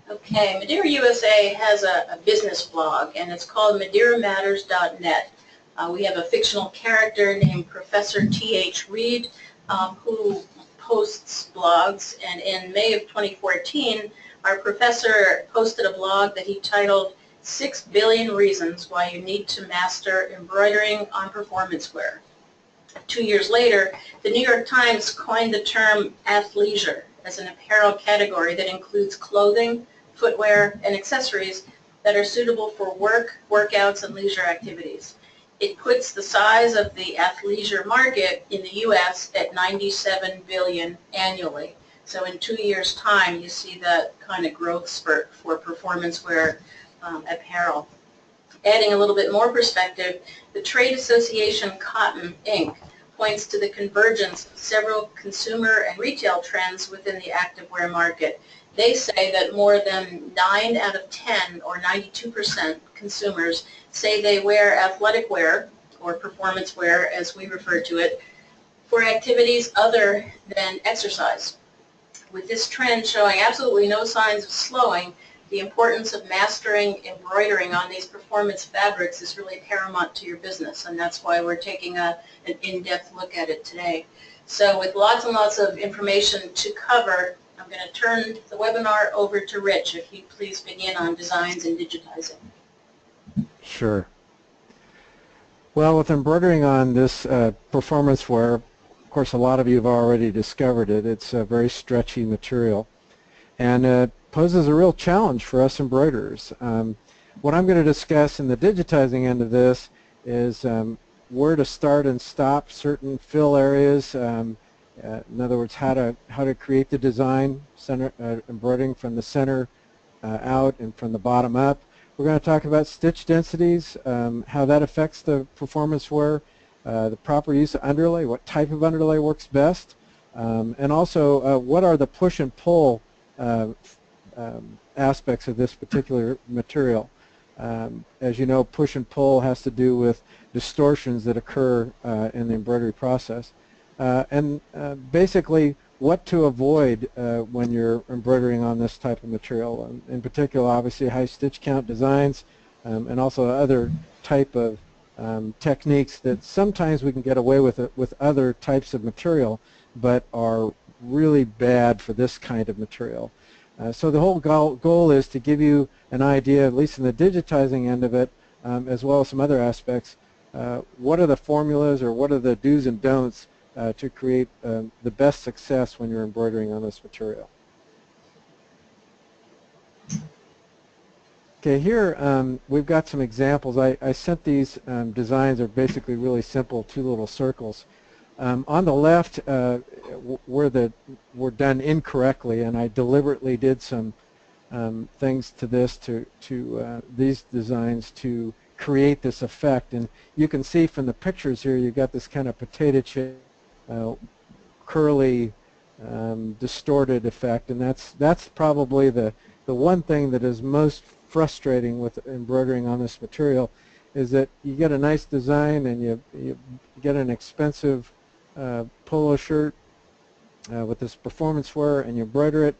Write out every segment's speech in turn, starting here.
Okay, Madeira USA has a business blog, and it's called MadeiraMatters.net. We have a fictional character named Professor T.H. Reed, who posts blogs, and in May of 2014, our professor posted a blog that he titled 6 Billion Reasons Why You Need to Master Embroidering on Performance Wear. 2 years later, the New York Times coined the term athleisure as an apparel category that includes clothing, footwear, and accessories that are suitable for work, workouts, and leisure activities. It puts the size of the athleisure market in the U.S. at $97 billion annually. So in 2 years' time, you see that kind of growth spurt for performance wear apparel. Adding a little bit more perspective, the trade association Cotton, Inc. points to the convergence of several consumer and retail trends within the activewear market. They say that more than 9 out of 10, or 92% consumers, say they wear athletic wear, or performance wear as we refer to it, for activities other than exercise. With this trend showing absolutely no signs of slowing, the importance of mastering embroidering on these performance fabrics is really paramount to your business, and that's why we're taking an in-depth look at it today. So with lots and lots of information to cover, I'm going to turn the webinar over to Rich, if you'd please begin on designs and digitizing. Sure. Well, with embroidering on this performance wear, of course a lot of you have already discovered it. It's a very stretchy material, and it poses a real challenge for us embroiderers. What I'm going to discuss in the digitizing end of this is where to start and stop certain fill areas. In other words, how to create the design, embroidering from the center out and from the bottom up. We're going to talk about stitch densities, how that affects the performance wear, the proper use of underlay, what type of underlay works best, and also what are the push and pull aspects of this particular material. As you know, push and pull has to do with distortions that occur in the embroidery process. And basically what to avoid when you're embroidering on this type of material. In particular, obviously, high stitch count designs and also other type of techniques that sometimes we can get away with it with other types of material, but are really bad for this kind of material. So the whole goal is to give you an idea, at least in the digitizing end of it, as well as some other aspects, what are the formulas or what are the do's and don'ts to create the best success when you're embroidering on this material. Okay, here we've got some examples. I sent these designs. Are basically really simple, two little circles. On the left, were done incorrectly, and I deliberately did some things to this, to these designs to create this effect. And you can see from the pictures here, you've got this kind of potato chip, curly, distorted effect, and that's probably the one thing that is most frustrating with embroidering on this material, is that you get a nice design and you get an expensive polo shirt with this performance wear, and you embroider it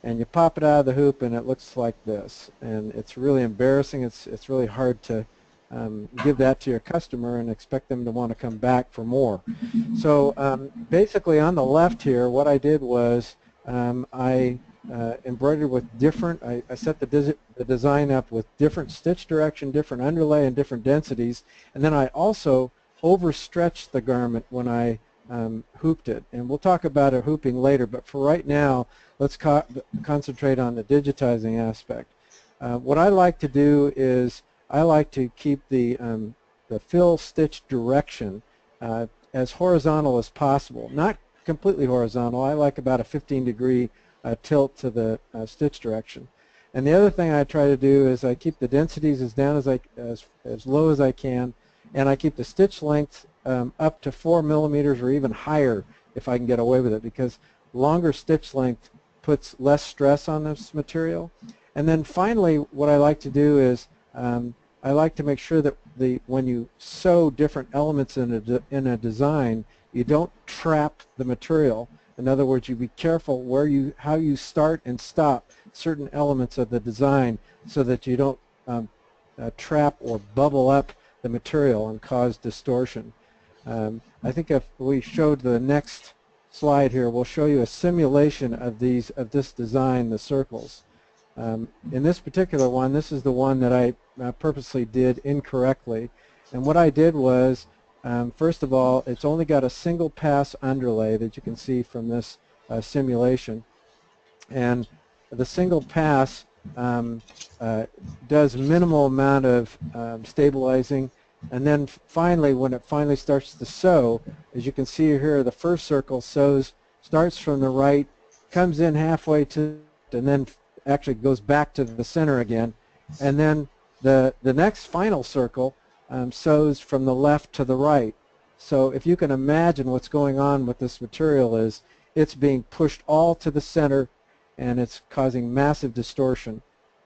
and you pop it out of the hoop and it looks like this, and it's really embarrassing. It's really hard to give that to your customer and expect them to want to come back for more. So basically on the left here, what I did was I embroidered with different, I set the design up with different stitch direction, different underlay, and different densities, and then I also overstretched the garment when I hooped it. And we'll talk about a hooping later, but for right now, let's concentrate on the digitizing aspect. What I like to do is I like to keep the fill stitch direction as horizontal as possible. Not completely horizontal. I like about a 15-degree tilt to the stitch direction. And the other thing I try to do is I keep the densities as down as low as I can, and I keep the stitch length up to 4 millimeters or even higher if I can get away with it, because longer stitch length puts less stress on this material. And then finally, what I like to do is I like to make sure that when you sew different elements in a design, you don't trap the material. In other words, you be careful how you start and stop certain elements of the design so that you don't trap or bubble up the material and cause distortion. I think if we showed the next slide here, we'll show you a simulation of this design, the circles. In this particular one, this is the one that I purposely did incorrectly. And what I did was, first of all, it's only got a single pass underlay that you can see from this simulation. And the single pass does minimal amount of stabilizing. And then finally, when it finally starts to sew, as you can see here, the first circle starts from the right, comes in halfway to, and then actually goes back to the center again. And then the next final circle sews from the left to the right. So if you can imagine what's going on with this material is it's being pushed all to the center, and it's causing massive distortion.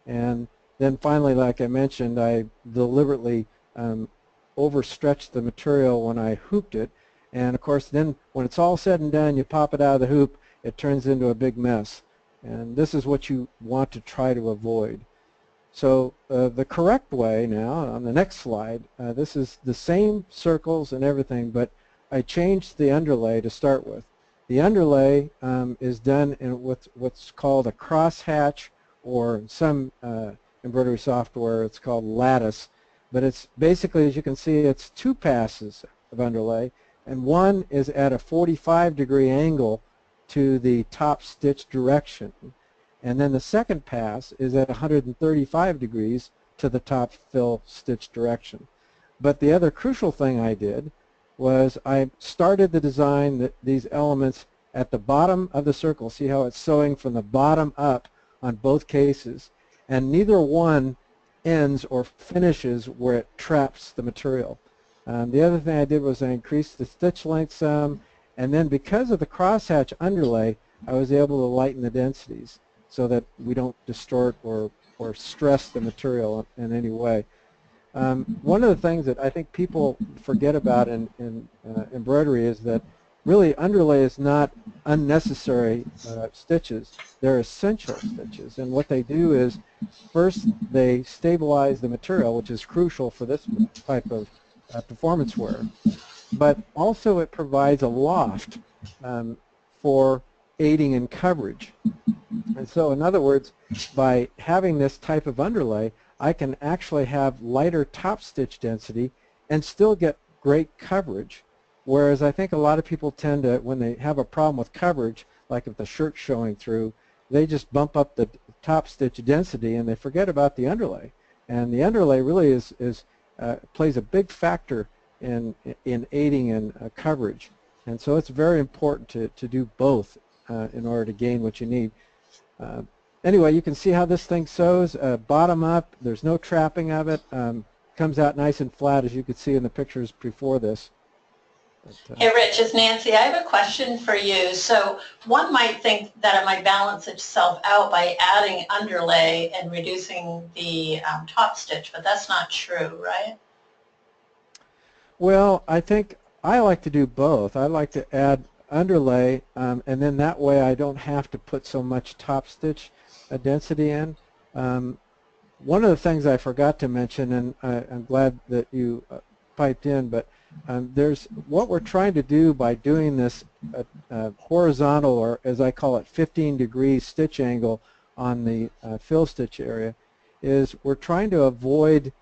And then finally, like I mentioned, I deliberately overstretched the material when I hooped it. And of course, then when it's all said and done, you pop it out of the hoop, it turns into a big mess. And this is what you want to try to avoid. So the correct way now, on the next slide, this is the same circles and everything, but I changed the underlay to start with. The underlay is done in what's called a crosshatch, or in some embroidery software it's called lattice. But it's basically, as you can see, it's two passes of underlay, and one is at a 45-degree angle to the top stitch direction. And then the second pass is at 135 degrees to the top fill stitch direction. But the other crucial thing I did was I started the design, these elements, at the bottom of the circle. See how it's sewing from the bottom up on both cases, and neither one ends or finishes where it traps the material. The other thing I did was I increased the stitch length some, and then because of the crosshatch underlay, I was able to lighten the densities so that we don't distort or stress the material in any way. One of the things that I think people forget about in embroidery is that really underlay is not unnecessary stitches. They're essential stitches, and what they do is first they stabilize the material, which is crucial for this type of performance wear, but also it provides a loft for aiding in coverage. And so in other words, by having this type of underlay, I can actually have lighter top stitch density and still get great coverage. Whereas I think a lot of people tend to, when they have a problem with coverage, like if the shirt's showing through, they just bump up the top stitch density and they forget about the underlay. And the underlay really plays a big factor in aiding in coverage. And so it's very important to do both in order to gain what you need. Anyway, you can see how this thing sews bottom up. There's no trapping of it. Comes out nice and flat, as you could see in the pictures before this. But, hey Rich, it's Nancy. I have a question for you. So one might think that it might balance itself out by adding underlay and reducing the top stitch, but that's not true, right? Well, I think I like to do both. I like to add underlay, and then that way I don't have to put so much top stitch density in. One of the things I forgot to mention, and I'm glad that you piped in, but there's what we're trying to do by doing this horizontal, or as I call it, 15-degree stitch angle on the fill stitch area, is we're trying to avoid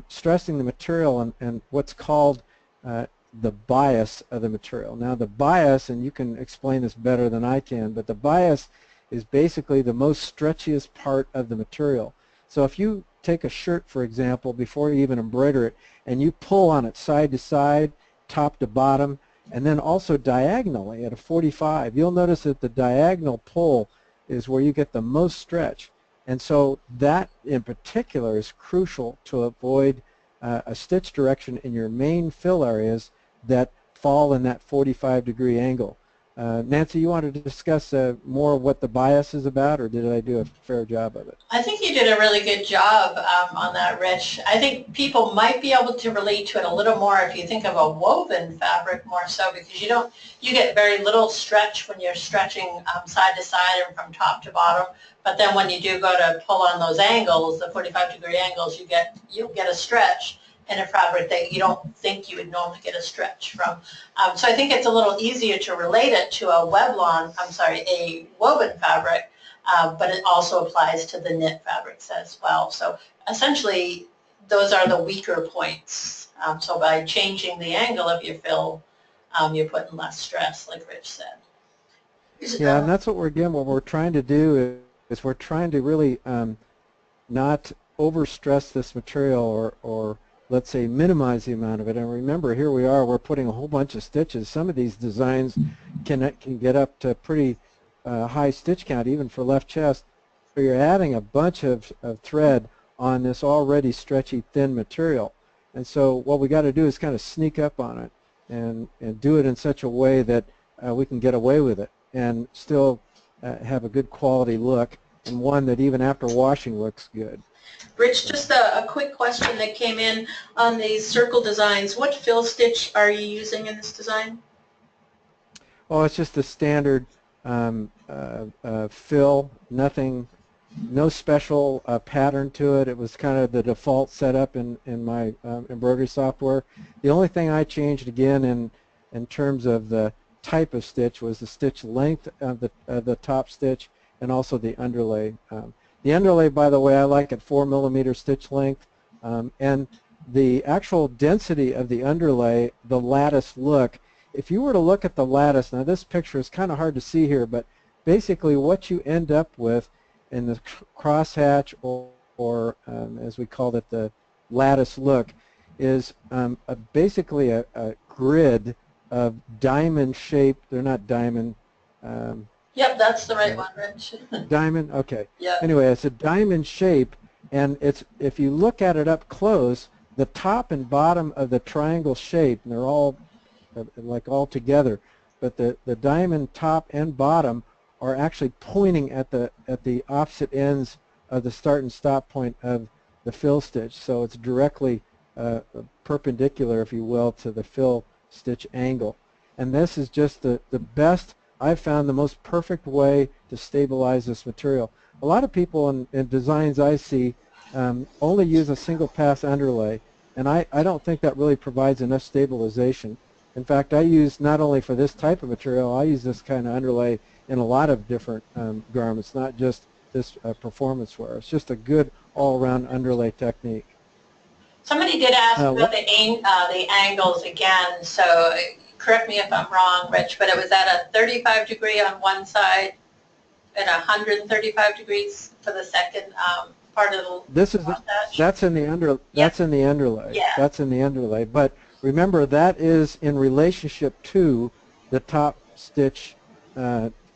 stressing the material and what's called the bias of the material. Now the bias, and you can explain this better than I can, but the bias is basically the most stretchiest part of the material. So if you take a shirt, for example, before you even embroider it, and you pull on it side to side, top to bottom, and then also diagonally at a 45, you'll notice that the diagonal pull is where you get the most stretch. And so that in particular is crucial to avoid a stitch direction in your main fill areas that fall in that 45-degree angle. Nancy, you wanted to discuss more what the bias is about, or did I do a fair job of it? I think you did a really good job on that, Rich. I think people might be able to relate to it a little more if you think of a woven fabric more so, because you get very little stretch when you're stretching side to side and from top to bottom. But then when you do go to pull on those angles, the 45-degree angles, you'll get a stretch in a fabric that you don't think you would normally get a stretch from. So I think it's a little easier to relate it to a a woven fabric. But it also applies to the knit fabrics as well. So essentially, those are the weaker points. So by changing the angle of your fill, you're putting less stress, like Rich said. Yeah, and that's what we're trying to do is we're trying to really not overstress this material or let's say minimize the amount of it. And remember, here we are, we're putting a whole bunch of stitches. Some of these designs can get up to pretty high stitch count, even for left chest, where you're adding a bunch of thread on this already stretchy, thin material. And so what we got to do is kind of sneak up on it and do it in such a way that we can get away with it and still have a good quality look, and one that even after washing looks good. Rich, just a quick question that came in on these circle designs. What fill stitch are you using in this design? Oh, it's just the standard fill, no special pattern to it. It was kind of the default setup in my embroidery software. The only thing I changed again in terms of the type of stitch was the stitch length of the top stitch and also the underlay. The underlay, by the way, I like at 4mm stitch length, and the actual density of the underlay, the lattice look. If you were to look at the lattice, now this picture is kind of hard to see here, but basically what you end up with in the crosshatch or as we called it, the lattice look, is basically a grid of diamond shaped, they're not diamond. Yep, that's the right one, Rich. Diamond, okay. Yep. Anyway, it's a diamond shape, and if you look at it up close, the top and bottom of the triangle shape, and they're all like all together, but the diamond top and bottom are actually pointing at the opposite ends of the start and stop point of the fill stitch. So it's directly perpendicular, if you will, to the fill stitch angle. And this is just the best, I've found the most perfect way to stabilize this material. A lot of people in designs I see only use a single pass underlay, and I don't think that really provides enough stabilization. In fact, I use, not only for this type of material, I use this kind of underlay in a lot of different garments, not just this performance wear. It's just a good all-around underlay technique. Somebody did ask about the angles again, so correct me if I'm wrong, Rich, but it was at a 35 degree on one side and 135 degrees for the second part of the that's in the underlay. That's in the underlay. Yeah. That's in the underlay. But remember, that is in relationship to the top stitch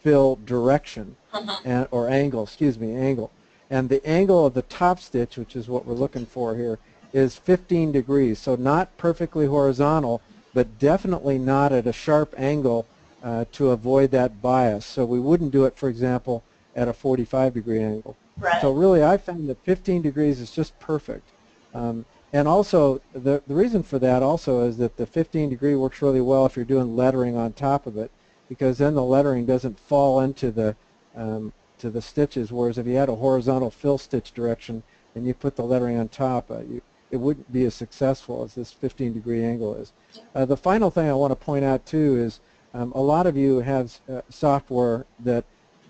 fill direction or angle. Excuse me, angle. And the angle of the top stitch, which is what we're looking for here, is 15 degrees. So not perfectly horizontal, but definitely not at a sharp angle to avoid that bias. So we wouldn't do it, for example, at a 45-degree angle. Right. So really, I found that 15 degrees is just perfect. And also, the reason for that also is that the 15-degree works really well if you're doing lettering on top of it, because then the lettering doesn't fall into the to the stitches. Whereas if you had a horizontal fill stitch direction and you put the lettering on top, it wouldn't be as successful as this 15-degree angle is. The final thing I want to point out too is a lot of you have software that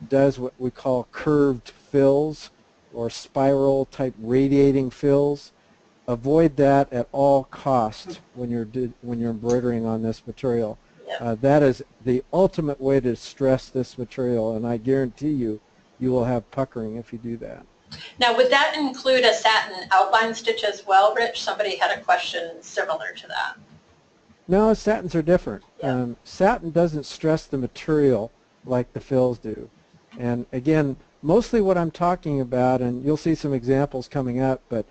does what we call curved fills or spiral type radiating fills. Avoid that at all costs when you're embroidering on this material. Yep. That is the ultimate way to stress this material, and I guarantee you will have puckering if you do that. Now, would that include a satin outline stitch as well, Rich? Somebody had a question similar to that. No, satins are different. Yeah. Satin doesn't stress the material like the fills do. And again, mostly what I'm talking about, and you'll see some examples coming up, but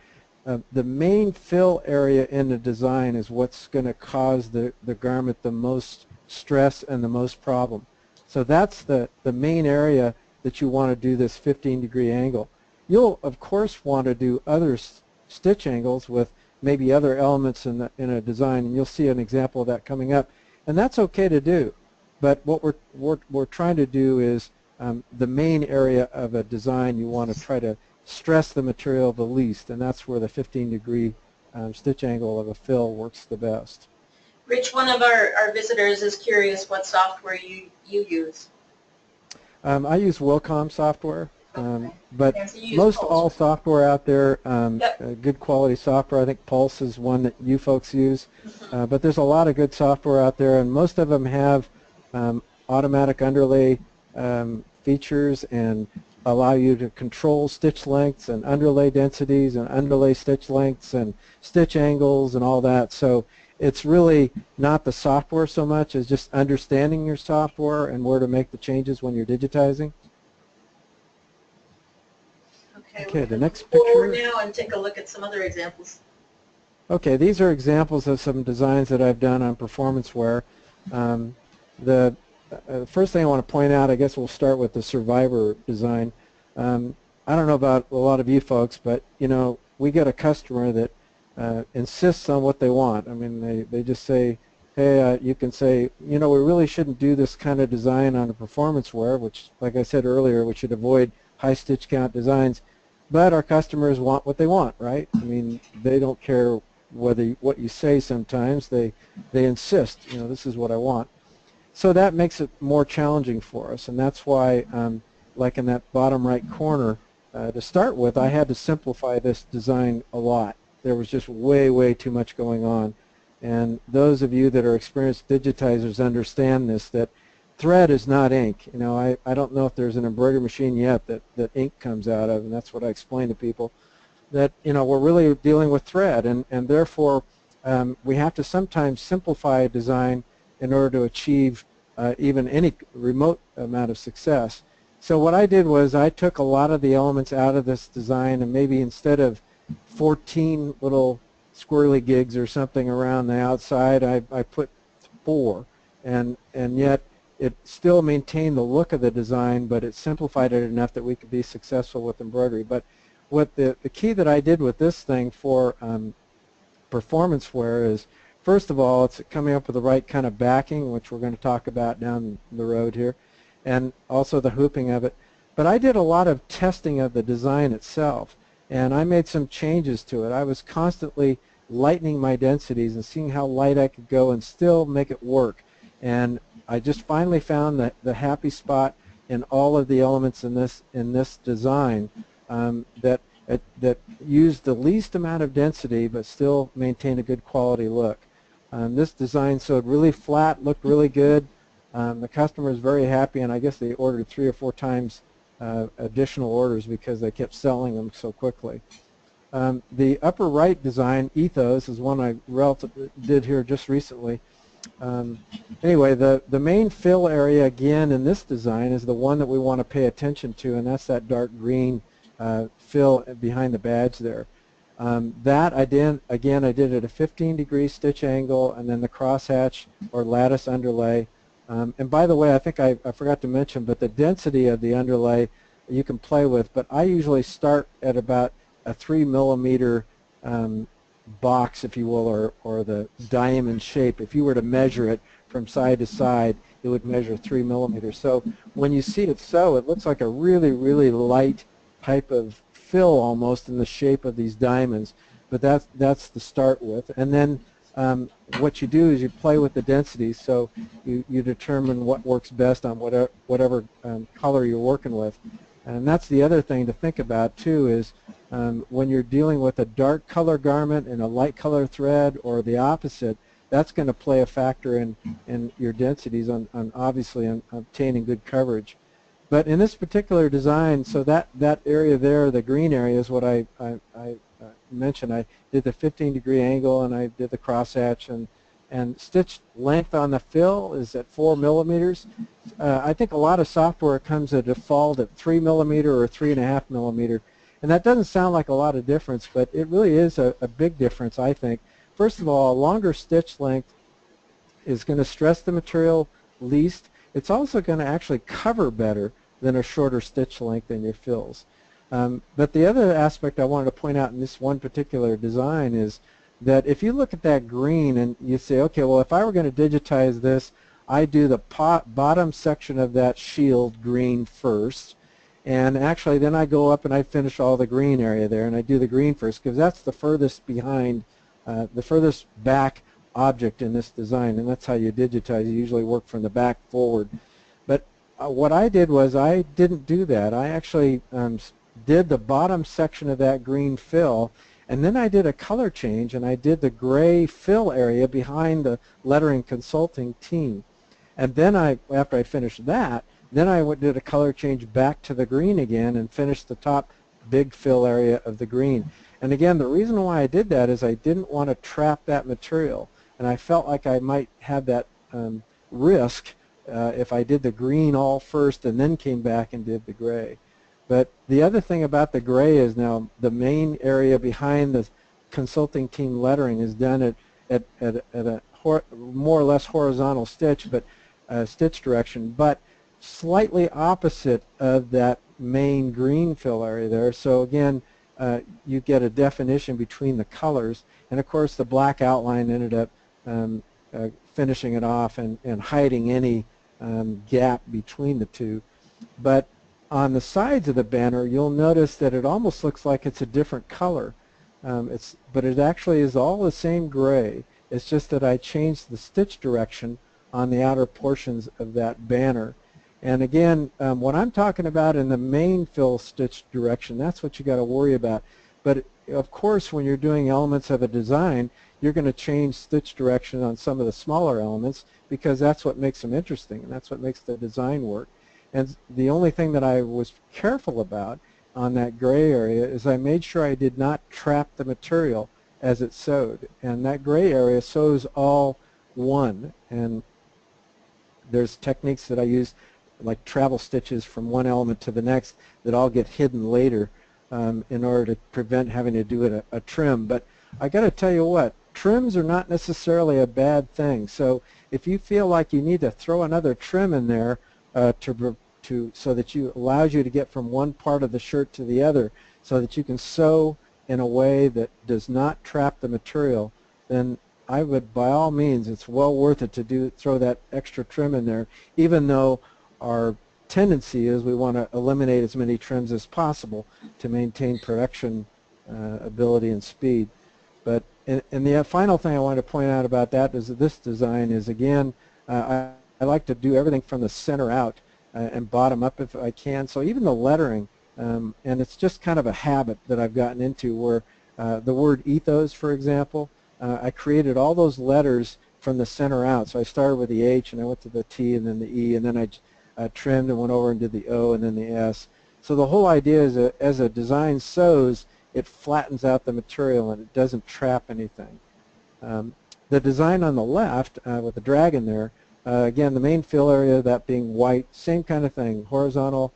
the main fill area in the design is what's going to cause the garment the most stress and the most problem. So that's the main area that you want to do this 15-degree angle. You'll of course want to do other stitch angles with maybe other elements in a design, and you'll see an example of that coming up. And that's okay to do. But what we're trying to do is the main area of a design, you want to try to stress the material the least, and that's where the 15-degree stitch angle of a fill works the best. Rich, one of our visitors is curious what software you use. I use Wilcom software, Okay. but And so you use most Pulse. all software out there, Yep. good quality software. I think Pulse is one that you folks use, but there's a lot of good software out there, and most of them have automatic underlay features and allow you to control stitch lengths and underlay densities and underlay stitch lengths and stitch angles and all that. So it's really not the software so much as just understanding your software and where to make the changes when you're digitizing. Okay, the next forward picture. now and take a look at some other examples. Okay, these are examples of some designs that I've done on performance wear. The first thing I want to point out, I guess we'll start with the Survivor design. I don't know about a lot of you folks, but you know, we get a customer that insists on what they want. I mean, they just say, hey, you can say, you know, we really shouldn't do this kind of design on a performance wear, which, like I said earlier, we should avoid high stitch count designs. But our customers want what they want, right? I mean, they don't care what you say sometimes. They insist, you know, this is what I want. So that makes it more challenging for us, and that's why, like in that bottom right corner, to start with, I had to simplify this design a lot. There was just way too much going on. And those of you that are experienced digitizers understand this, that thread is not ink. You know, I don't know if there's an embroidery machine yet that ink comes out of, and that's what I explain to people, that, you know, we're really dealing with thread, and therefore we have to sometimes simplify a design in order to achieve even any remote amount of success. So what I did was I took a lot of the elements out of this design, and maybe instead of 14 little squirrely gigs or something around the outside, I put 4, and yet it still maintained the look of the design, but it simplified it enough that we could be successful with embroidery. But what the key that I did with this thing for performance wear is, first of all, it's coming up with the right kind of backing, which we're going to talk about down the road here, and also the hooping of it. But I did a lot of testing of the design itself, and I made some changes to it. I was constantly lightening my densities and seeing how light I could go and still make it work. And I just finally found the happy spot in all of the elements in this design that used the least amount of density but still maintain a good quality look. This design sewed really flat, looked really good. The customer is very happy, and I guess they ordered 3 or 4 times additional orders because they kept selling them so quickly. The upper right design, Ethos, is one I did here just recently. Anyway, the main fill area again in this design is the one that we want to pay attention to, and that's that dark green fill behind the badge there. That I did at a 15-degree stitch angle, and then the crosshatch or lattice underlay. And by the way, I think I forgot to mention, but the density of the underlay you can play with, but I usually start at about a 3 millimeter box, if you will, or the diamond shape. If you were to measure it from side to side, it would measure 3 millimeters. So when you see it sew, it looks like a really light type of fill almost in the shape of these diamonds. But that's to start with. And then what you do is you play with the densities, so you determine what works best on whatever color you're working with. And that's the other thing to think about too, is when you're dealing with a dark color garment and a light color thread, or the opposite, that's going to play a factor in your densities on obviously on obtaining good coverage. But in this particular design, so that area there, the green area, is what I mentioned. I did the 15-degree angle, and I did the crosshatch, and stitch length on the fill is at 4 millimeters. I think a lot of software comes at default at 3 millimeter or 3.5 millimeter, and that doesn't sound like a lot of difference, but it really is a big difference, I think. First of all, a longer stitch length is going to stress the material least. it's also going to actually cover better than a shorter stitch length in your fills. But the other aspect I wanted to point out in this one particular design is that if you look at that green and you say, okay, well, if I were going to digitize this, I do the bottom section of that shield green first, and actually then I go up and I finish all the green area there, and I do the green first because that's the furthest behind, the furthest back object in this design, and that's how you digitize. You usually work from the back forward. But what I did was I didn't do that. I actually did the bottom section of that green fill, and then I did a color change, and I did the gray fill area behind the lettering consulting team. And then after I finished that, then I did a color change back to the green again and finished the top big fill area of the green. And again, the reason why I did that is I didn't want to trap that material, and I felt like I might have that risk if I did the green all first and then came back and did the gray. But the other thing about the gray is now the main area behind the consulting team lettering is done at a more or less horizontal stitch, but stitch direction, but slightly opposite of that main green fill area there. So again, you get a definition between the colors, and of course the black outline ended up finishing it off and hiding any gap between the two. But on the sides of the banner, you'll notice that it almost looks like it's a different color. But it actually is all the same gray. It's just that I changed the stitch direction on the outer portions of that banner. And again, what I'm talking about in the main fill stitch direction, that's what you got to worry about. But of course, when you're doing elements of a design, you're going to change stitch direction on some of the smaller elements because that's what makes them interesting, and that's what makes the design work. And the only thing that I was careful about on that gray area is I made sure I did not trap the material as it sewed. And that gray area sews all one. And there's techniques that I use, like travel stitches from one element to the next, that all get hidden later in order to prevent having to do a trim. But I got to tell you what, trims are not necessarily a bad thing. So if you feel like you need to throw another trim in there so that allows you to get from one part of the shirt to the other, so that you can sew in a way that does not trap the material, then I would, by all means, it's well worth it to throw that extra trim in there, even though our tendency is we want to eliminate as many trims as possible to maintain production ability and speed. But and the final thing I wanted to point out about that is that this design is, again, I like to do everything from the center out and bottom up if I can. So even the lettering, and it's just kind of a habit that I've gotten into where the word ethos, for example, I created all those letters from the center out. So I started with the H and I went to the T and then the E, and then I trimmed and went over and did the O and then the S. So the whole idea is that as a design sews, it flattens out the material and it doesn't trap anything. The design on the left with the dragon there, again, the main fill area, that being white, same kind of thing, horizontal,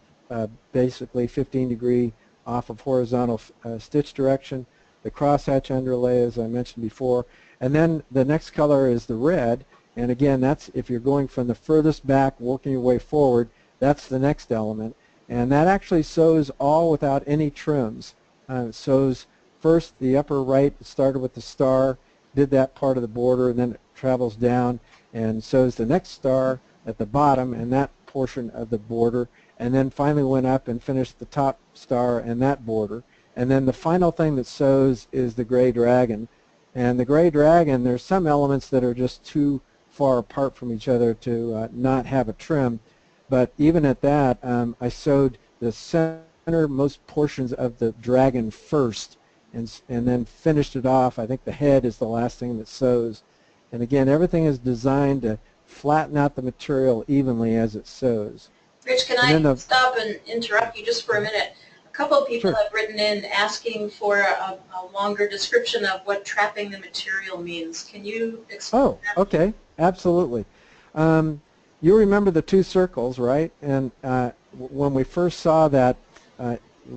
basically 15-degree off of horizontal stitch direction. The crosshatch underlay, as I mentioned before, and then the next color is the red, and again, that's if you're going from the furthest back, working your way forward, that's the next element, and that actually sews all without any trims. It sews first the upper right, it started with the star, did that part of the border, and then it travels down and sews the next star at the bottom and that portion of the border, and then finally went up and finished the top star and that border. And then the final thing that sews is the gray dragon. And the gray dragon, there's some elements that are just too far apart from each other to not have a trim. But even at that, I sewed the centermost portions of the dragon first and then finished it off. I think the head is the last thing that sews. And again, everything is designed to flatten out the material evenly as it sews. Rich, can I stop and interrupt you just for a minute? A couple of people have written in asking for a longer description of what trapping the material means. Can you explain that? Okay, absolutely. You remember the two circles, right? And when we first saw that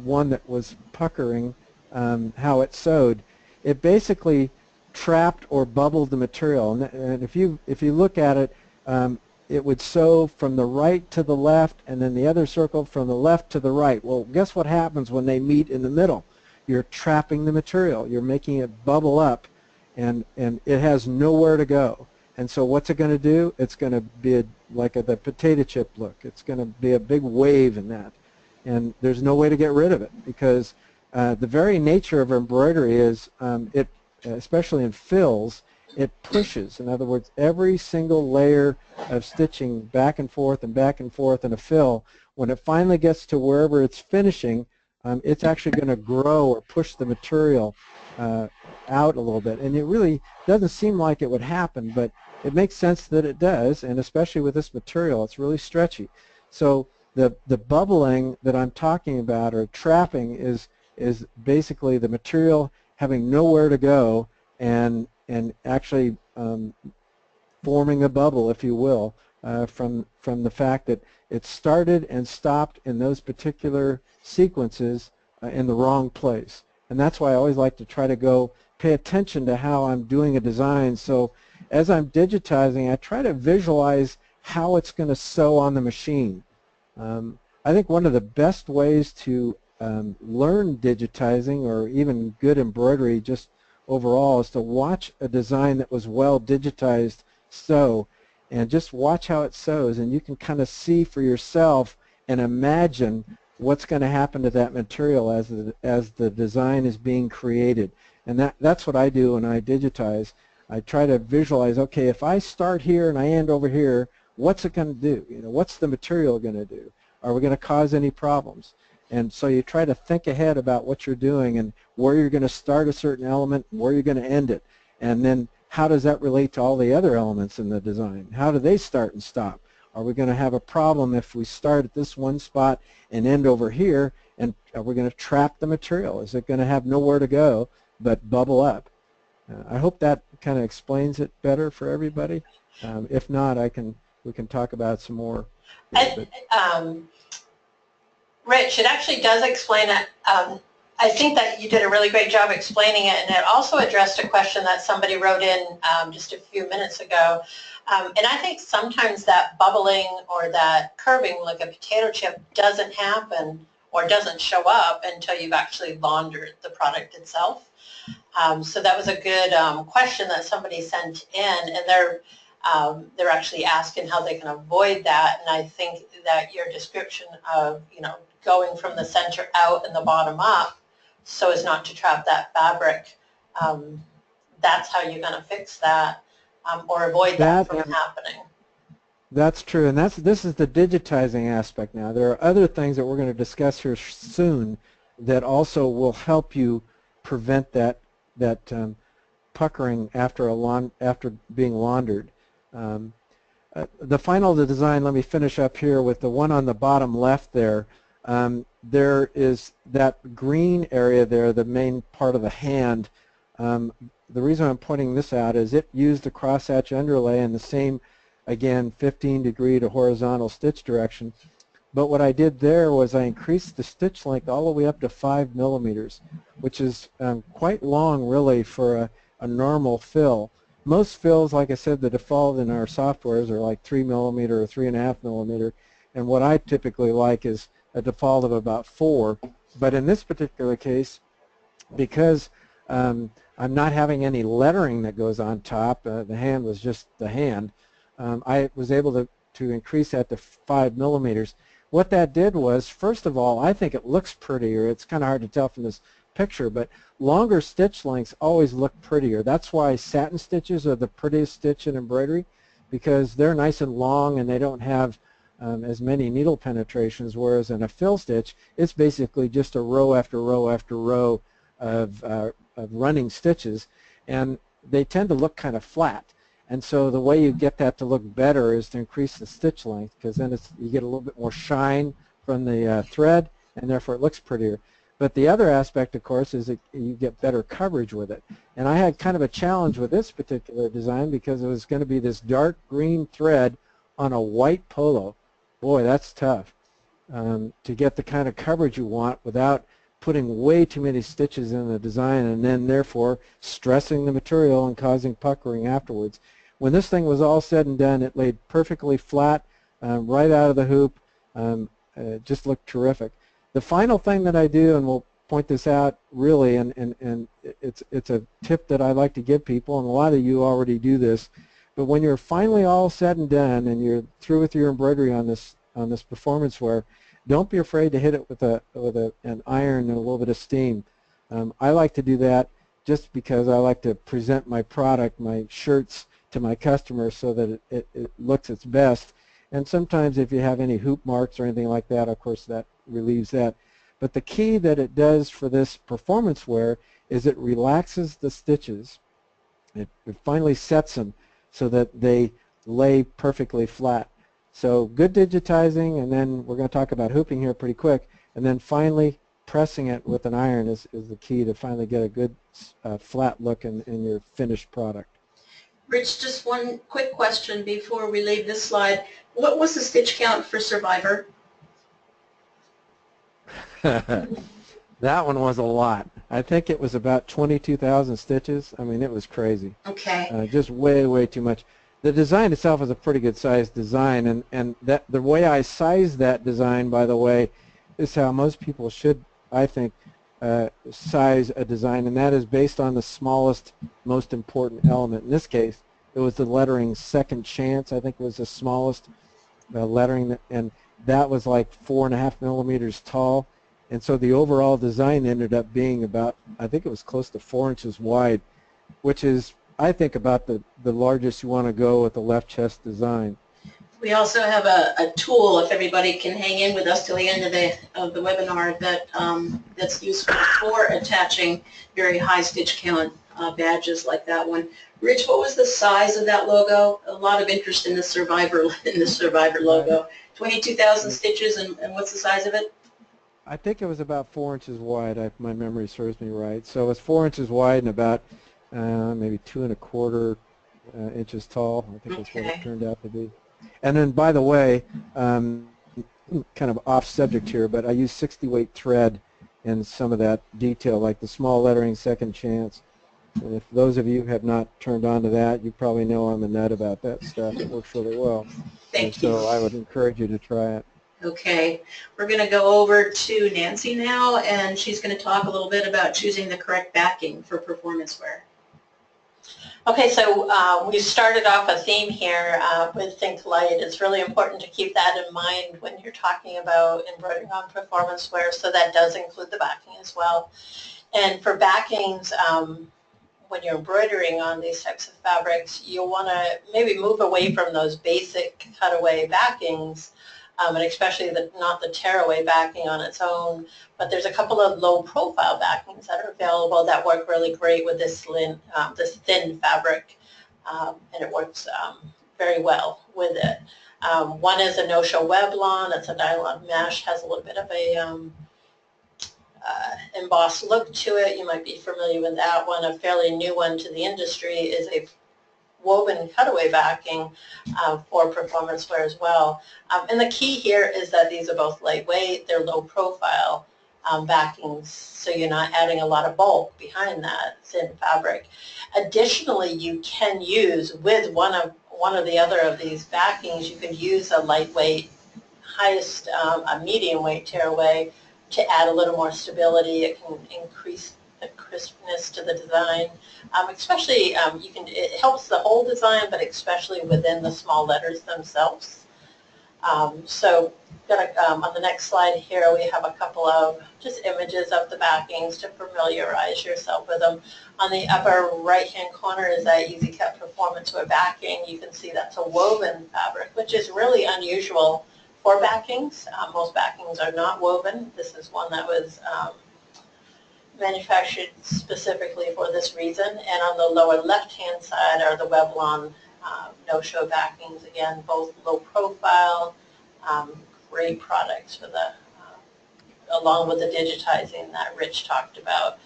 one that was puckering, how it sewed, it basically trapped or bubbled the material. And if you look at it, it would sew from the right to the left, and then the other circle from the left to the right. Well, guess what happens when they meet in the middle? You're trapping the material. You're making it bubble up, and it has nowhere to go. And so what's it going to do? It's going to be the potato chip look. It's going to be a big wave in that. And there's no way to get rid of it, because the very nature of embroidery is, especially in fills, it pushes. In other words, every single layer of stitching back and forth in a fill, when it finally gets to wherever it's finishing, it's actually going to grow or push the material out a little bit. And it really doesn't seem like it would happen, but it makes sense that it does, and especially with this material, it's really stretchy. So the bubbling that I'm talking about, or trapping, is basically the material having nowhere to go and actually forming a bubble, if you will, from the fact that it started and stopped in those particular sequences in the wrong place. And that's why I always like to try to pay attention to how I'm doing a design. So as I'm digitizing, I try to visualize how it's going to sew on the machine. I think one of the best ways to learn digitizing, or even good embroidery just overall, is to watch a design that was well digitized sew, and just watch how it sews, and you can kind of see for yourself and imagine what's going to happen to that material as the design is being created. And that's what I do when I digitize. I try to visualize, okay, if I start here and I end over here, what's it going to do? What's the material going to do? Are we going to cause any problems? And so you try to think ahead about what you're doing and where you're going to start a certain element, where you're going to end it, and then how does that relate to all the other elements in the design? How do they start and stop? Are we going to have a problem if we start at this one spot and end over here, and are we going to trap the material? Is it going to have nowhere to go but bubble up? I hope that kind of explains it better for everybody. If not, we can talk about it some more. Rich, it actually does explain it. I think that you did a really great job explaining it, and it also addressed a question that somebody wrote in just a few minutes ago. And I think sometimes that bubbling or that curving, like a potato chip, doesn't happen or doesn't show up until you've actually laundered the product itself. So that was a good question that somebody sent in, and they're actually asking how they can avoid that. And I think that your description of, going from the center out and the bottom up so as not to trap that fabric, that's how you're going to fix that or avoid that from happening. That's true, and this is the digitizing aspect now. There are other things that we're going to discuss here soon that also will help you prevent that puckering after being laundered. The final design, let me finish up here with the one on the bottom left there. There is that green area there, the main part of the hand. The reason I'm pointing this out is it used the crosshatch underlay in the same, again, 15-degree to horizontal stitch direction. But what I did there was I increased the stitch length all the way up to 5 millimeters, which is quite long, really, for a normal fill. Most fills, like I said, the default in our softwares are like 3 millimeter or 3.5 millimeter, and what I typically like is a default of about 4. But in this particular case, because I'm not having any lettering that goes on top, the hand was just the hand, I was able to increase that to 5 millimeters. What that did was, first of all, I think it looks prettier. It's kind of hard to tell from this picture, but longer stitch lengths always look prettier. That's why satin stitches are the prettiest stitch in embroidery, because they're nice and long and they don't have as many needle penetrations, whereas in a fill stitch, it's basically just a row after row after row of running stitches, and they tend to look kind of flat. And so the way you get that to look better is to increase the stitch length, because then you get a little bit more shine from the thread, and therefore it looks prettier. But the other aspect, of course, is that you get better coverage with it. And I had kind of a challenge with this particular design because it was going to be this dark green thread on a white polo. Boy, that's tough to get the kind of coverage you want without putting way too many stitches in the design and then therefore stressing the material and causing puckering afterwards. when this thing was all said and done, it laid perfectly flat right out of the hoop. It just looked terrific. The final thing that I do, and we'll point this out really, and it's a tip that I like to give people, and a lot of you already do this, but when you're finally all said and done and you're through with your embroidery on this performance wear, don't be afraid to hit it with an iron and a little bit of steam. I like to do that just because I like to present my product, my shirts, to my customers so that it looks its best. And sometimes if you have any hoop marks or anything like that, of course that relieves that. But the key that it does for this performance wear is it relaxes the stitches. It finally sets them so that they lay perfectly flat. So good digitizing, and then we're going to talk about hooping here pretty quick, and then finally pressing it with an iron is the key to finally get a good flat look in your finished product. Rich, just one quick question before we leave this slide. What was the stitch count for Survivor? That one was a lot. I think it was about 22,000 stitches. I mean, it was crazy. Okay. Just way too much. The design itself is a pretty good sized design, and that the way I size that design, by the way, is how most people should, I think, size a design, and that is based on the smallest, most important element. In this case, it was the lettering Second Chance. I think it was the smallest lettering, and that was like 4.5 millimeters tall. And so the overall design ended up being about, I think it was close to 4 inches wide, which is, I think, about the largest you want to go with the left chest design. We also have a tool, if everybody can hang in with us till the end of the webinar, that's useful for attaching very high stitch count badges like that one. Rich, what was the size of that logo? A lot of interest in the Survivor logo. 22,000 stitches, and what's the size of it? I think it was about 4 inches wide, if my memory serves me right. So it's 4 inches wide and about maybe 2¼ inches tall. I think that's what it turned out to be. And then, by the way, kind of off subject here, but I use 60-weight thread in some of that detail, like the small lettering Second Chance. And if those of you have not turned on to that, you probably know I'm a nut about that stuff. It works really well. Thank you. So I would encourage you to try it. Okay, we're going to go over to Nancy now, and she's going to talk a little bit about choosing the correct backing for performance wear. Okay, so we started off a theme here with Think Light. It's really important to keep that in mind when you're talking about embroidering on performance wear, so that does include the backing as well. And for backings, when you're embroidering on these types of fabrics, you'll want to maybe move away from those basic cutaway backings, and especially not the tearaway backing on its own, but there's a couple of low-profile backings that are available that work really great with this thin fabric, and it works very well with it. One is a no-show Weblon. That's a nylon mesh, has a little bit of a embossed look to it. You might be familiar with that one. A fairly new one to the industry is a woven cutaway backing for performance wear as well. And the key here is that these are both lightweight, they're low profile backings, so you're not adding a lot of bulk behind that thin fabric. Additionally, you can use with one of the other of these backings, you can use a lightweight, highest a medium weight tearaway to add a little more stability. It can increase the crispness to the design, especially it helps the whole design, but especially within the small letters themselves. So on the next slide here, we have a couple of just images of the backings to familiarize yourself with them. On the upper right-hand corner is that Easy Cut Performance Wear backing. You can see that's a woven fabric, which is really unusual for backings. Most backings are not woven. This is one that was manufactured specifically for this reason. And on the lower left-hand side are the Weblon no-show backings. Again, both low profile, great products for the, along with the digitizing that Rich talked about.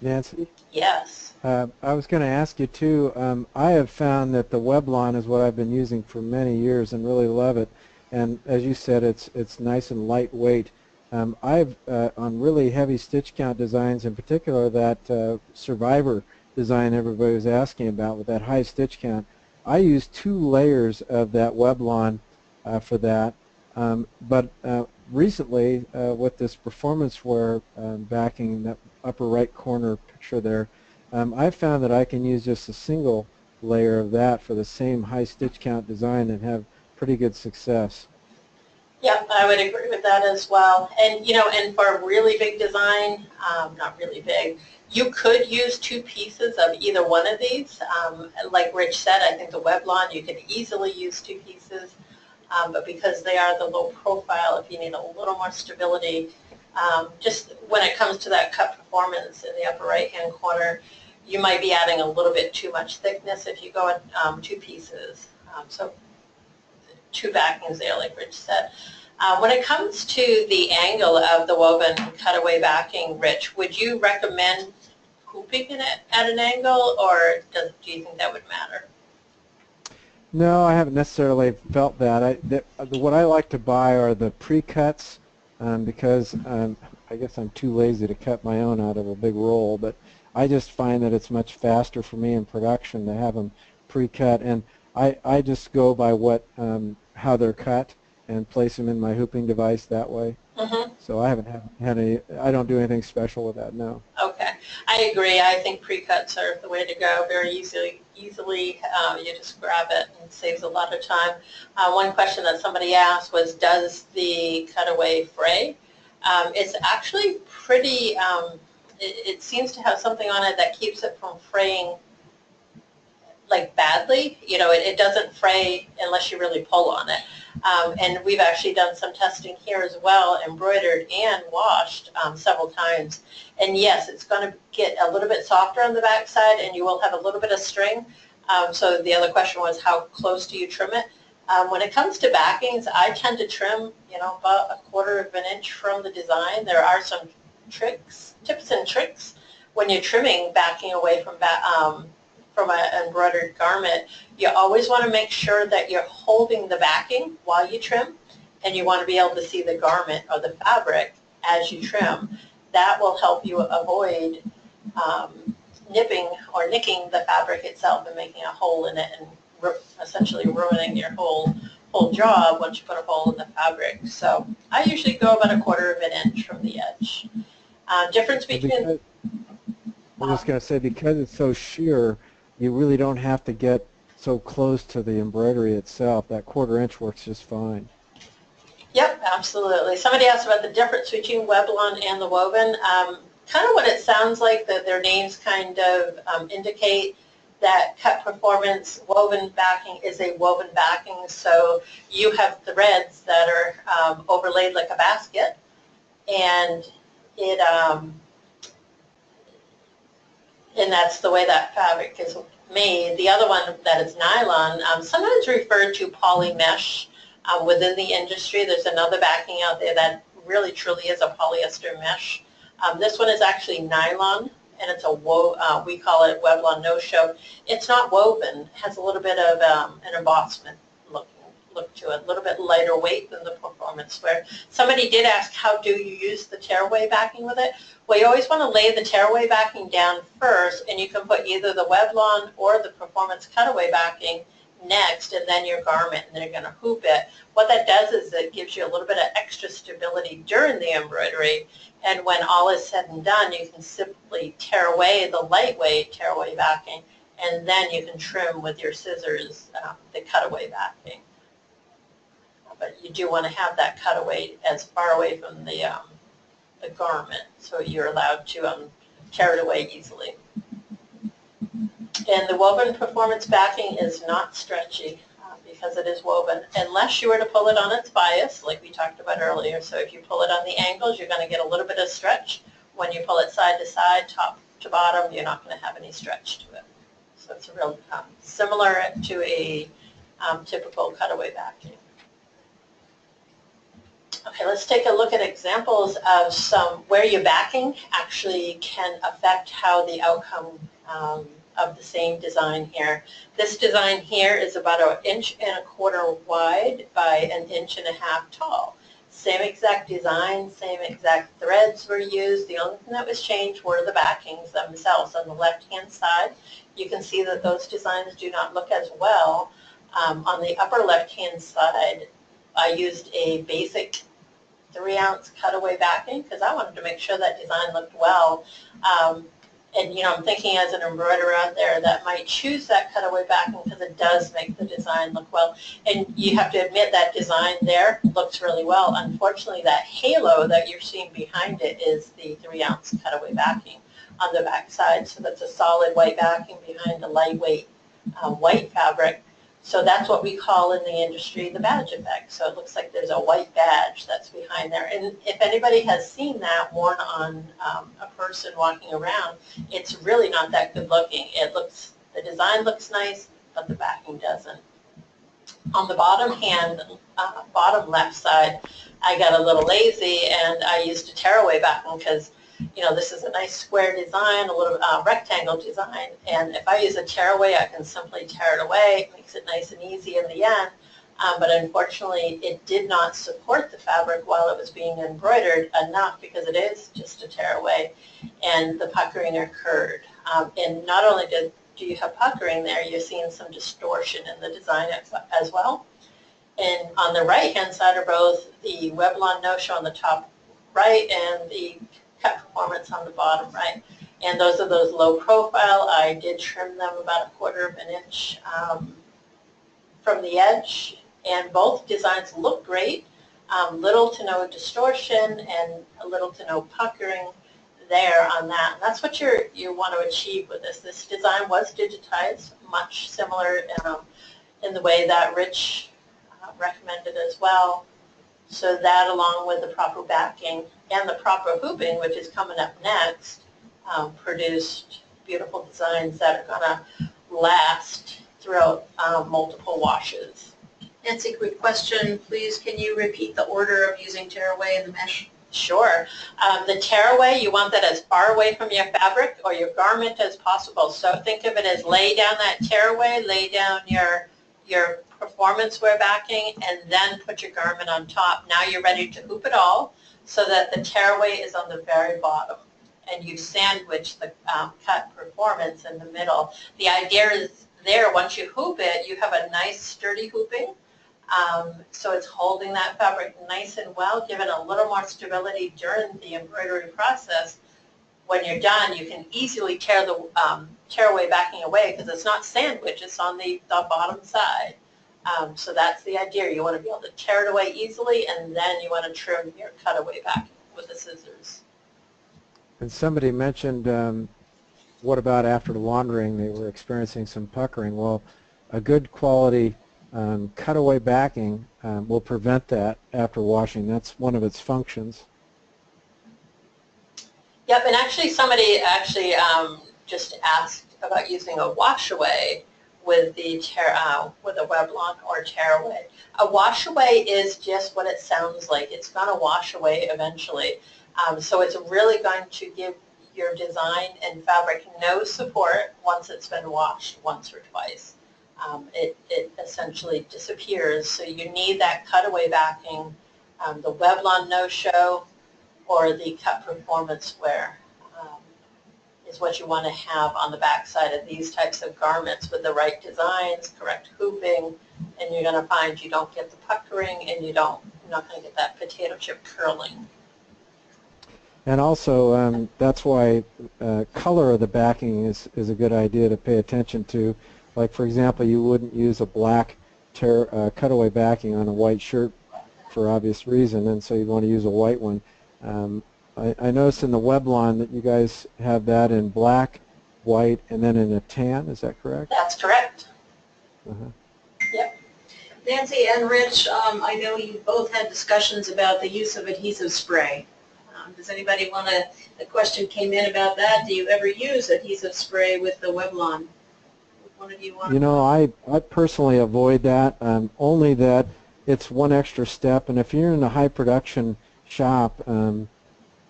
Nancy? Yes. I was going to ask you too, I have found that the Weblon is what I've been using for many years and really love it. And as you said, it's nice and lightweight. I've on really heavy stitch count designs, in particular that Survivor design everybody was asking about with that high stitch count. I use 2 layers of that Weblon for that. But recently, with this performance wear backing, that upper right corner picture there, I found that I can use just a single layer of that for the same high stitch count design and have pretty good success. Yep, I would agree with that as well. And and for a really big design, not really big, you could use 2 pieces of either one of these. Like Rich said, I think the Weblon, you could easily use 2 pieces. But because they are the low profile, if you need a little more stability, just when it comes to that cut performance in the upper right-hand corner, you might be adding a little bit too much thickness if you go in 2 pieces. So 2 backings there, like Rich said. When it comes to the angle of the woven cutaway backing, Rich, would you recommend hooping it at an angle, or do you think that would matter? No, I haven't necessarily felt that. What I like to buy are the pre-cuts because I guess I'm too lazy to cut my own out of a big roll, but I just find that it's much faster for me in production to have them pre-cut, and I just go by how they're cut and place them in my hooping device that way. Mm-hmm. So I haven't had any, I don't do anything special with that, no. Okay, I agree. I think pre-cuts are the way to go. Very easily, you just grab it and it saves a lot of time. One question that somebody asked was, does the cutaway fray? It's actually pretty, it seems to have something on it that keeps it from fraying like badly. It doesn't fray unless you really pull on it. And we've actually done some testing here as well, embroidered and washed several times. And yes, it's going to get a little bit softer on the back side, and you will have a little bit of string. So the other question was, how close do you trim it? When it comes to backings, I tend to trim, about 1/4 of an inch from the design. There are some tips and tricks when you're trimming backing away from an embroidered garment. You always want to make sure that you're holding the backing while you trim, and you want to be able to see the garment or the fabric as you trim. That will help you avoid nipping or nicking the fabric itself and making a hole in it and essentially ruining your whole job once you put a hole in the fabric. So I usually go about 1/4 of an inch from the edge. Difference between... I was just going to say, because it's so sheer, you really don't have to get so close to the embroidery itself. That 1/4 inch works just fine. Yep, absolutely. Somebody asked about the difference between Weblon and the woven. Kind of what it sounds like, that their names kind of indicate that cut performance woven backing is a woven backing. So you have threads that are overlaid like a basket, and and that's the way that fabric is made. The other one that is nylon, sometimes referred to poly mesh within the industry. There's another backing out there that really truly is a polyester mesh. This one is actually nylon, and it's we call it Weblon no-show. It's not woven. It has a little bit of an embossment look to it, a little bit lighter weight than the performance wear. Somebody did ask, how do you use the tearaway backing with it? Well, you always want to lay the tearaway backing down first, and you can put either the Weblon or the performance cutaway backing next, and then your garment, and then you're going to hoop it. What that does is it gives you a little bit of extra stability during the embroidery, and when all is said and done, you can simply tear away the lightweight tearaway backing, and then you can trim with your scissors the cutaway backing. But you do want to have that cutaway as far away from the garment, so you're allowed to tear it away easily. And the woven performance backing is not stretchy because it is woven, unless you were to pull it on its bias, like we talked about earlier. So if you pull it on the angles, you're going to get a little bit of stretch. When you pull it side to side, top to bottom, you're not going to have any stretch to it. So it's a real similar to a typical cutaway backing. Okay, let's take a look at examples of where your backing actually can affect how the outcome of the same design here. This design here is about 1.25 inches wide by 1.5 inches tall. Same exact design, same exact threads were used. The only thing that was changed were the backings themselves. On the left-hand side, you can see that those designs do not look as well. On the upper left-hand side, I used a basic 3-ounce cutaway backing because I wanted to make sure that design looked well. And you know, I'm thinking as an embroiderer out there that might choose that cutaway backing because it does make the design look well. And you have to admit that design there looks really well. Unfortunately, that halo that you're seeing behind it is the 3-ounce cutaway backing on the back side. So that's a solid white backing behind a lightweight white fabric. So that's what we call in the industry the badge effect. So it looks like there's a white badge that's behind there. And if anybody has seen that worn on a person walking around, it's really not that good looking. The design looks nice, but the backing doesn't. On the bottom left side, I got a little lazy and I used a tearaway backing because, you know, this is a nice square design, a little rectangle design, and if I use a tearaway, I can simply tear it away. It makes it nice and easy in the end, but unfortunately, it did not support the fabric while it was being embroidered enough because it is just a tearaway, and the puckering occurred. And not only do you have puckering there, you're seeing some distortion in the design as well. And on the right-hand side are both the Weblon no-show on the top right and the cut performance on the bottom right. And those are those low profile. I did trim them about 1/4 of an inch from the edge, and both designs look great. Little to no distortion and a little to no puckering there on that. And that's what you want to achieve with this. This design was digitized, much similar in the way that Rich recommended as well. So that, along with the proper backing and the proper hooping, which is coming up next, produced beautiful designs that are going to last throughout multiple washes. Nancy, quick question, please. Can you repeat the order of using tearaway and the mesh? Sure. The tearaway, you want that as far away from your fabric or your garment as possible. So think of it as lay down that tearaway, lay down your performance wear backing, and then put your garment on top. Now you're ready to hoop it all so that the tearaway is on the very bottom, and you sandwich the cut performance in the middle. The idea is there, once you hoop it, you have a nice sturdy hooping, so it's holding that fabric nice and well, giving a little more stability during the embroidery process. When you're done, you can easily tear the tearaway backing away because it's not sandwiched, it's on the bottom side. So that's the idea. You want to be able to tear it away easily, and then you want to trim your cutaway backing with the scissors. And somebody mentioned, what about after laundering? They were experiencing some puckering. Well, a good quality cutaway backing will prevent that after washing. That's one of its functions. Yep, and actually somebody just asked about using a washaway with with a Weblon or tearaway. A washaway is just what it sounds like. It's going to wash away eventually. So it's really going to give your design and fabric no support once it's been washed once or twice. It essentially disappears. So you need that cutaway backing, the Weblon no-show or the cut performance wear. Is what you want to have on the back side of these types of garments with the right designs, correct hooping, and you're going to find you don't get the puckering and you're not going to get that potato chip curling. And also, that's why color of the backing is a good idea to pay attention to. Like, for example, you wouldn't use a black cutaway backing on a white shirt for obvious reason, and so you'd want to use a white one. I noticed in the Weblon that you guys have that in black, white, and then in a tan. Is that correct? That's correct. Yep. Nancy and Rich, I know you both had discussions about the use of adhesive spray. Does anybody want to, the question came in about that. Do you ever use adhesive spray with the Weblon? One of you want? You know, I personally avoid that, only that it's one extra step, and if you're in a high production shop,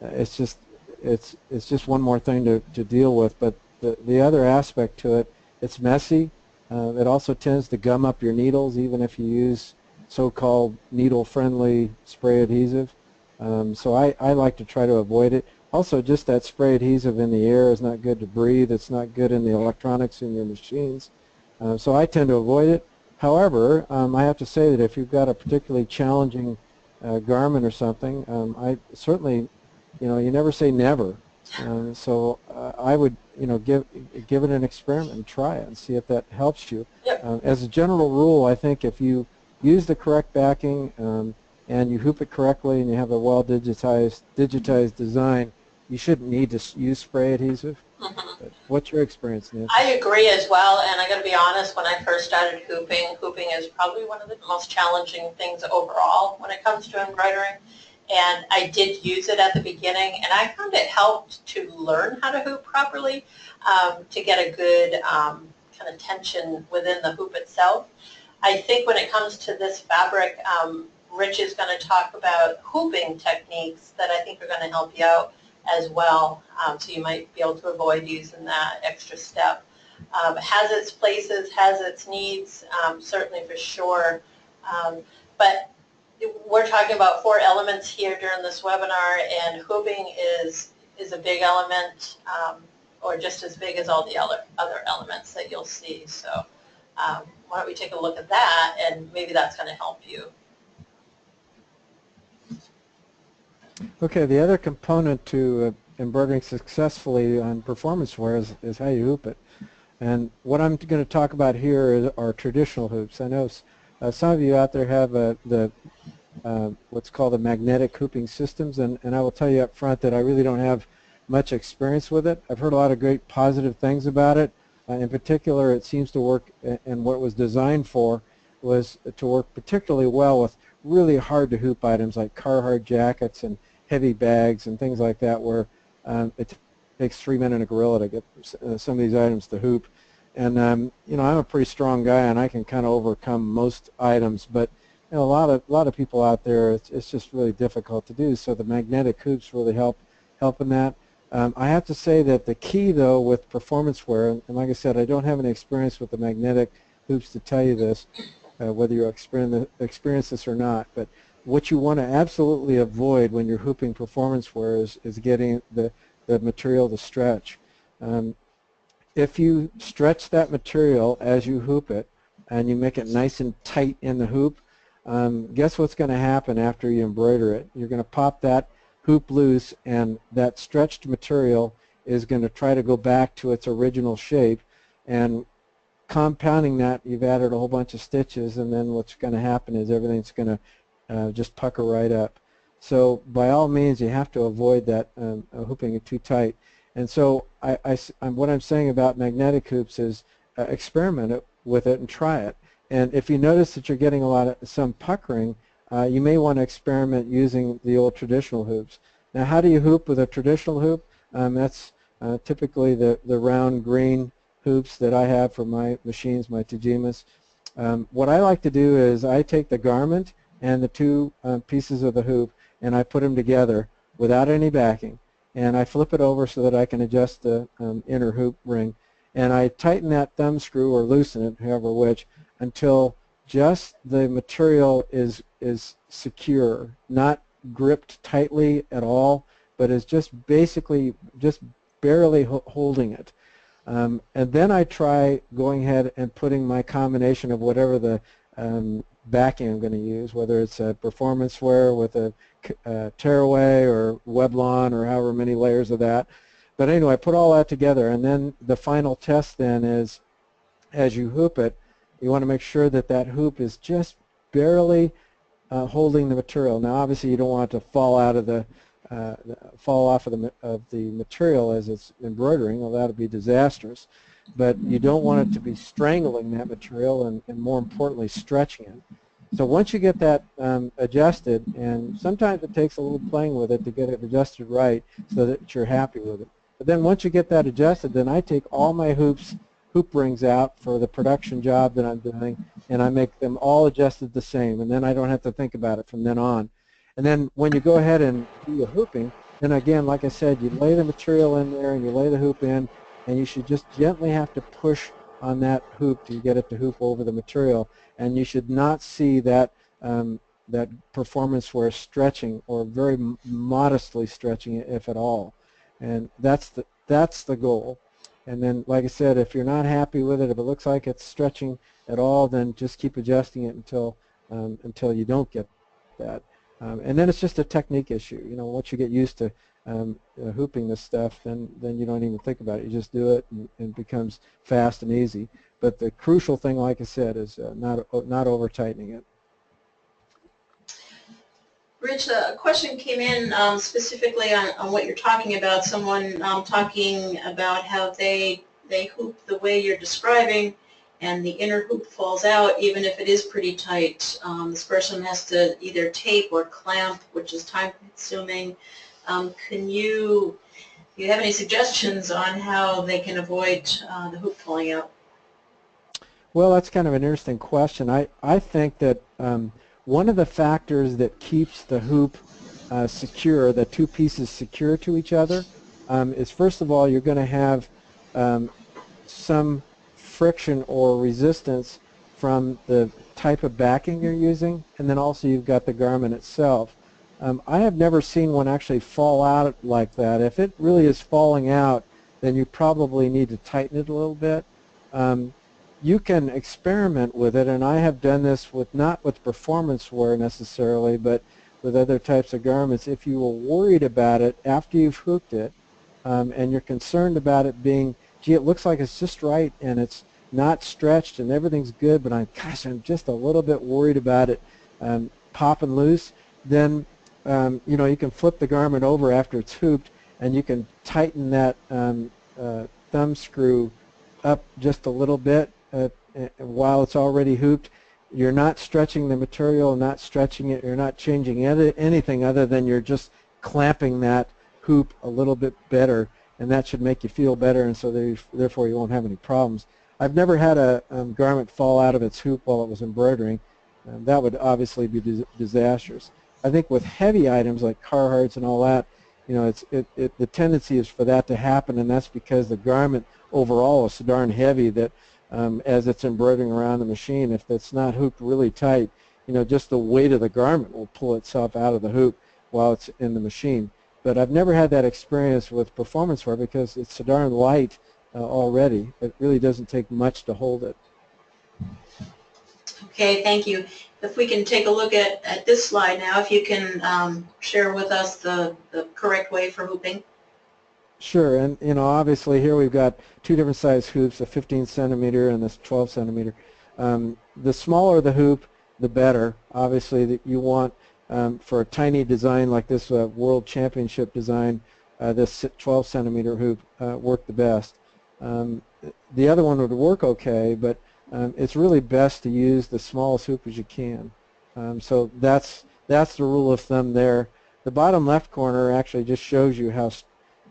it's just one more thing to deal with. But the other aspect to it, it's messy. It also tends to gum up your needles even if you use so-called needle-friendly spray adhesive. So I like to try to avoid it. Also, just that spray adhesive in the air is not good to breathe. It's not good in the electronics in your machines. So I tend to avoid it. However, I have to say that if you've got a particularly challenging garment or something, I certainly, you never say never. So I would, give it an experiment and try it and see if that helps you. Yep. As a general rule, I think if you use the correct backing and you hoop it correctly and you have a well digitized design, you shouldn't need to use spray adhesive. But what's your experience, Nancy? I agree as well, and I got to be honest, when I first started hooping is probably one of the most challenging things overall when it comes to embroidering. And I did use it at the beginning, and I found it helped to learn how to hoop properly, to get a good kind of tension within the hoop itself. I think when it comes to this fabric, Rich is going to talk about hooping techniques that I think are going to help you out as well, so you might be able to avoid using that extra step. Has its places, has its needs, certainly for sure, but we're talking about 4 elements here during this webinar, and hooping is a big element, or just as big as all the other elements that you'll see. So why don't we take a look at that, and maybe that's going to help you. Okay, the other component to embroidering successfully on performance wear is how you hoop it. And what I'm going to talk about here are traditional hoops. I know some of you out there have what's called the magnetic hooping systems, and I will tell you up front that I really don't have much experience with it. I've heard a lot of great positive things about it. In particular, it seems to work, and what it was designed for was to work particularly well with really hard to hoop items like Carhartt jackets and heavy bags and things like that, where it takes 3 men and a gorilla to get some of these items to hoop. And I'm a pretty strong guy, and I can kind of overcome most items, but a lot of people out there, it's just really difficult to do. So the magnetic hoops really help in that. I have to say that the key, though, with performance wear, and like I said, I don't have any experience with the magnetic hoops to tell you this, whether you experience this or not, but what you want to absolutely avoid when you're hooping performance wear is getting the material to stretch. If you stretch that material as you hoop it and you make it nice and tight in the hoop, guess what's going to happen after you embroider it? You're going to pop that hoop loose, and that stretched material is going to try to go back to its original shape, and compounding that, you've added a whole bunch of stitches, and then what's going to happen is everything's going to just pucker right up. So by all means, you have to avoid that hooping it too tight. And so what I'm saying about magnetic hoops is experiment with it and try it. And if you notice that you're getting some puckering, you may want to experiment using the old traditional hoops. Now, how do you hoop with a traditional hoop? That's typically the round green hoops that I have for my machines, my Tajimas. What I like to do is I take the garment and the 2 pieces of the hoop, and I put them together without any backing, and I flip it over so that I can adjust the inner hoop ring, and I tighten that thumb screw or loosen it, however which, until just the material is secure, not gripped tightly at all, but is just basically just barely holding it. And then I try going ahead and putting my combination of whatever the backing I'm going to use, whether it's a performance wear with a tearaway or Weblon or however many layers of that. But anyway, I put all that together, and then the final test then is, as you hoop it, you want to make sure that that hoop is just barely holding the material. Now, obviously, you don't want it to fall off of the material as it's embroidering, well, that would be disastrous. But you don't want it to be strangling that material and more importantly, stretching it. So once you get that adjusted, and sometimes it takes a little playing with it to get it adjusted right so that you're happy with it. But then once you get that adjusted, then I take all my hoop rings out for the production job that I'm doing, and I make them all adjusted the same, and then I don't have to think about it from then on. And then when you go ahead and do your hooping, then again, like I said, you lay the material in there and you lay the hoop in, and you should just gently have to push on that hoop to get it to hoop over the material, and you should not see that that performance wear stretching, or very modestly stretching it, if at all. And that's the goal. And then, like I said, if you're not happy with it, if it looks like it's stretching at all, then just keep adjusting it until you don't get that. And then it's just a technique issue. You know, once you get used to hooping this stuff, then you don't even think about it. You just do it, and it becomes fast and easy. But the crucial thing, like I said, is not over tightening it. Rich, a question came in specifically on what you're talking about. Someone talking about how they hoop the way you're describing, and the inner hoop falls out even if it is pretty tight. This person has to either tape or clamp, which is time consuming. Do you have any suggestions on how they can avoid the hoop falling out? Well, that's kind of an interesting question. I think that one of the factors that keeps the hoop secure, the two pieces secure to each other, is, first of all, you're going to have some friction or resistance from the type of backing you're using, and then also you've got the garment itself. I have never seen one actually fall out like that. If it really is falling out, then you probably need to tighten it a little bit. You can experiment with it, and I have done this not with performance wear necessarily, but with other types of garments. If you were worried about it after you've hooped it, and you're concerned about it being, gee, it looks like it's just right and it's not stretched and everything's good, but I'm just a little bit worried about it popping loose, then you know, you can flip the garment over after it's hooped, and you can tighten that thumb screw up just a little bit while it's already hooped. You're not stretching the material, not stretching it, you're not changing anything other than you're just clamping that hoop a little bit better, and that should make you feel better, and so therefore you won't have any problems. I've never had a garment fall out of its hoop while it was embroidering. That would obviously be disastrous. I think with heavy items like Carhartts and all that, you know, the tendency is for that to happen, and that's because the garment overall is so darn heavy that as it's embroidering around the machine, if it's not hooped really tight, you know, just the weight of the garment will pull itself out of the hoop while it's in the machine. But I've never had that experience with performance wear because it's so darn light already. It really doesn't take much to hold it. Okay, thank you. If we can take a look at this slide now, if you can share with us the correct way for hooping. Sure, and you know, obviously here we've got two different size hoops, a 15 centimeter and this 12 centimeter. The smaller the hoop, the better. Obviously, that you want for a tiny design like this World Championship design, this 12 centimeter hoop worked the best. The other one would work okay, but it's really best to use the smallest hoop as you can. So that's the rule of thumb there. The bottom left corner actually just shows you how,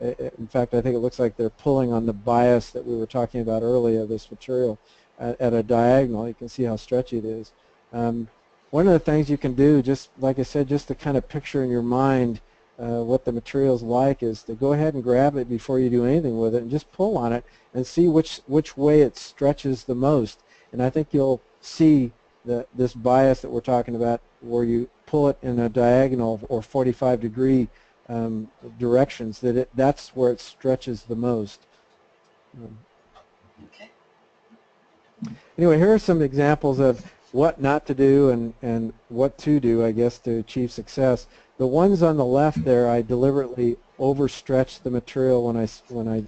in fact, I think it looks like they're pulling on the bias that we were talking about earlier, this material, at a diagonal. You can see how stretchy it is. One of the things you can do, just like I said, just to kind of picture in your mind what the material's like, is to go ahead and grab it before you do anything with it and just pull on it and see which way it stretches the most. And I think you'll see this bias that we're talking about, where you pull it in a diagonal or 45-degree directions, that's where it stretches the most. Okay. Anyway, here are some examples of what not to do and what to do, I guess, to achieve success. The ones on the left there, I deliberately overstretched the material when I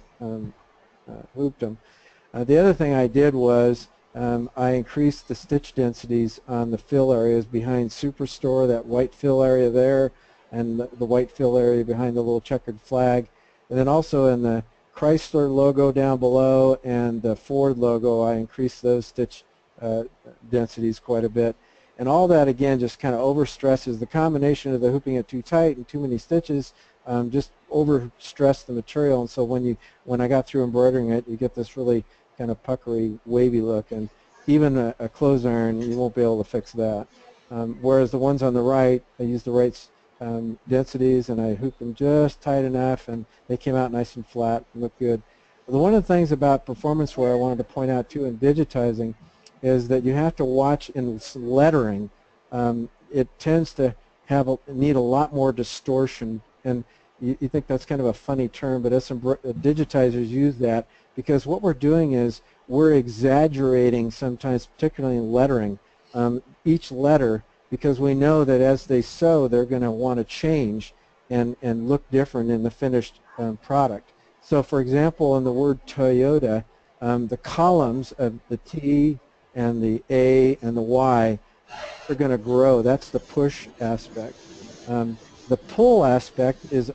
hooped them. The other thing I did was I increased the stitch densities on the fill areas behind Superstore, that white fill area there, and the white fill area behind the little checkered flag. And then also in the Chrysler logo down below and the Ford logo, I increased those stitch densities quite a bit. And all that, again, just kind of overstresses. The combination of the hooping it too tight and too many stitches just overstressed the material. And so when I got through embroidering it, you get this really kind of puckery, wavy look. And even a clothes iron, you won't be able to fix that. Whereas the ones on the right, I used the right densities, and I hooped them just tight enough, and they came out nice and flat and looked good. One of the things about performance wear I wanted to point out too in digitizing is that you have to watch in lettering it tends to need a lot more distortion. And you think that's kind of a funny term, but digitizers use that because what we're doing is we're exaggerating sometimes, particularly in lettering, each letter, because we know that as they sew, they're going to want to change and look different in the finished product. So for example, in the word Toyota, the columns of the T and the A and the Y are going to grow. That's the push aspect. The pull aspect is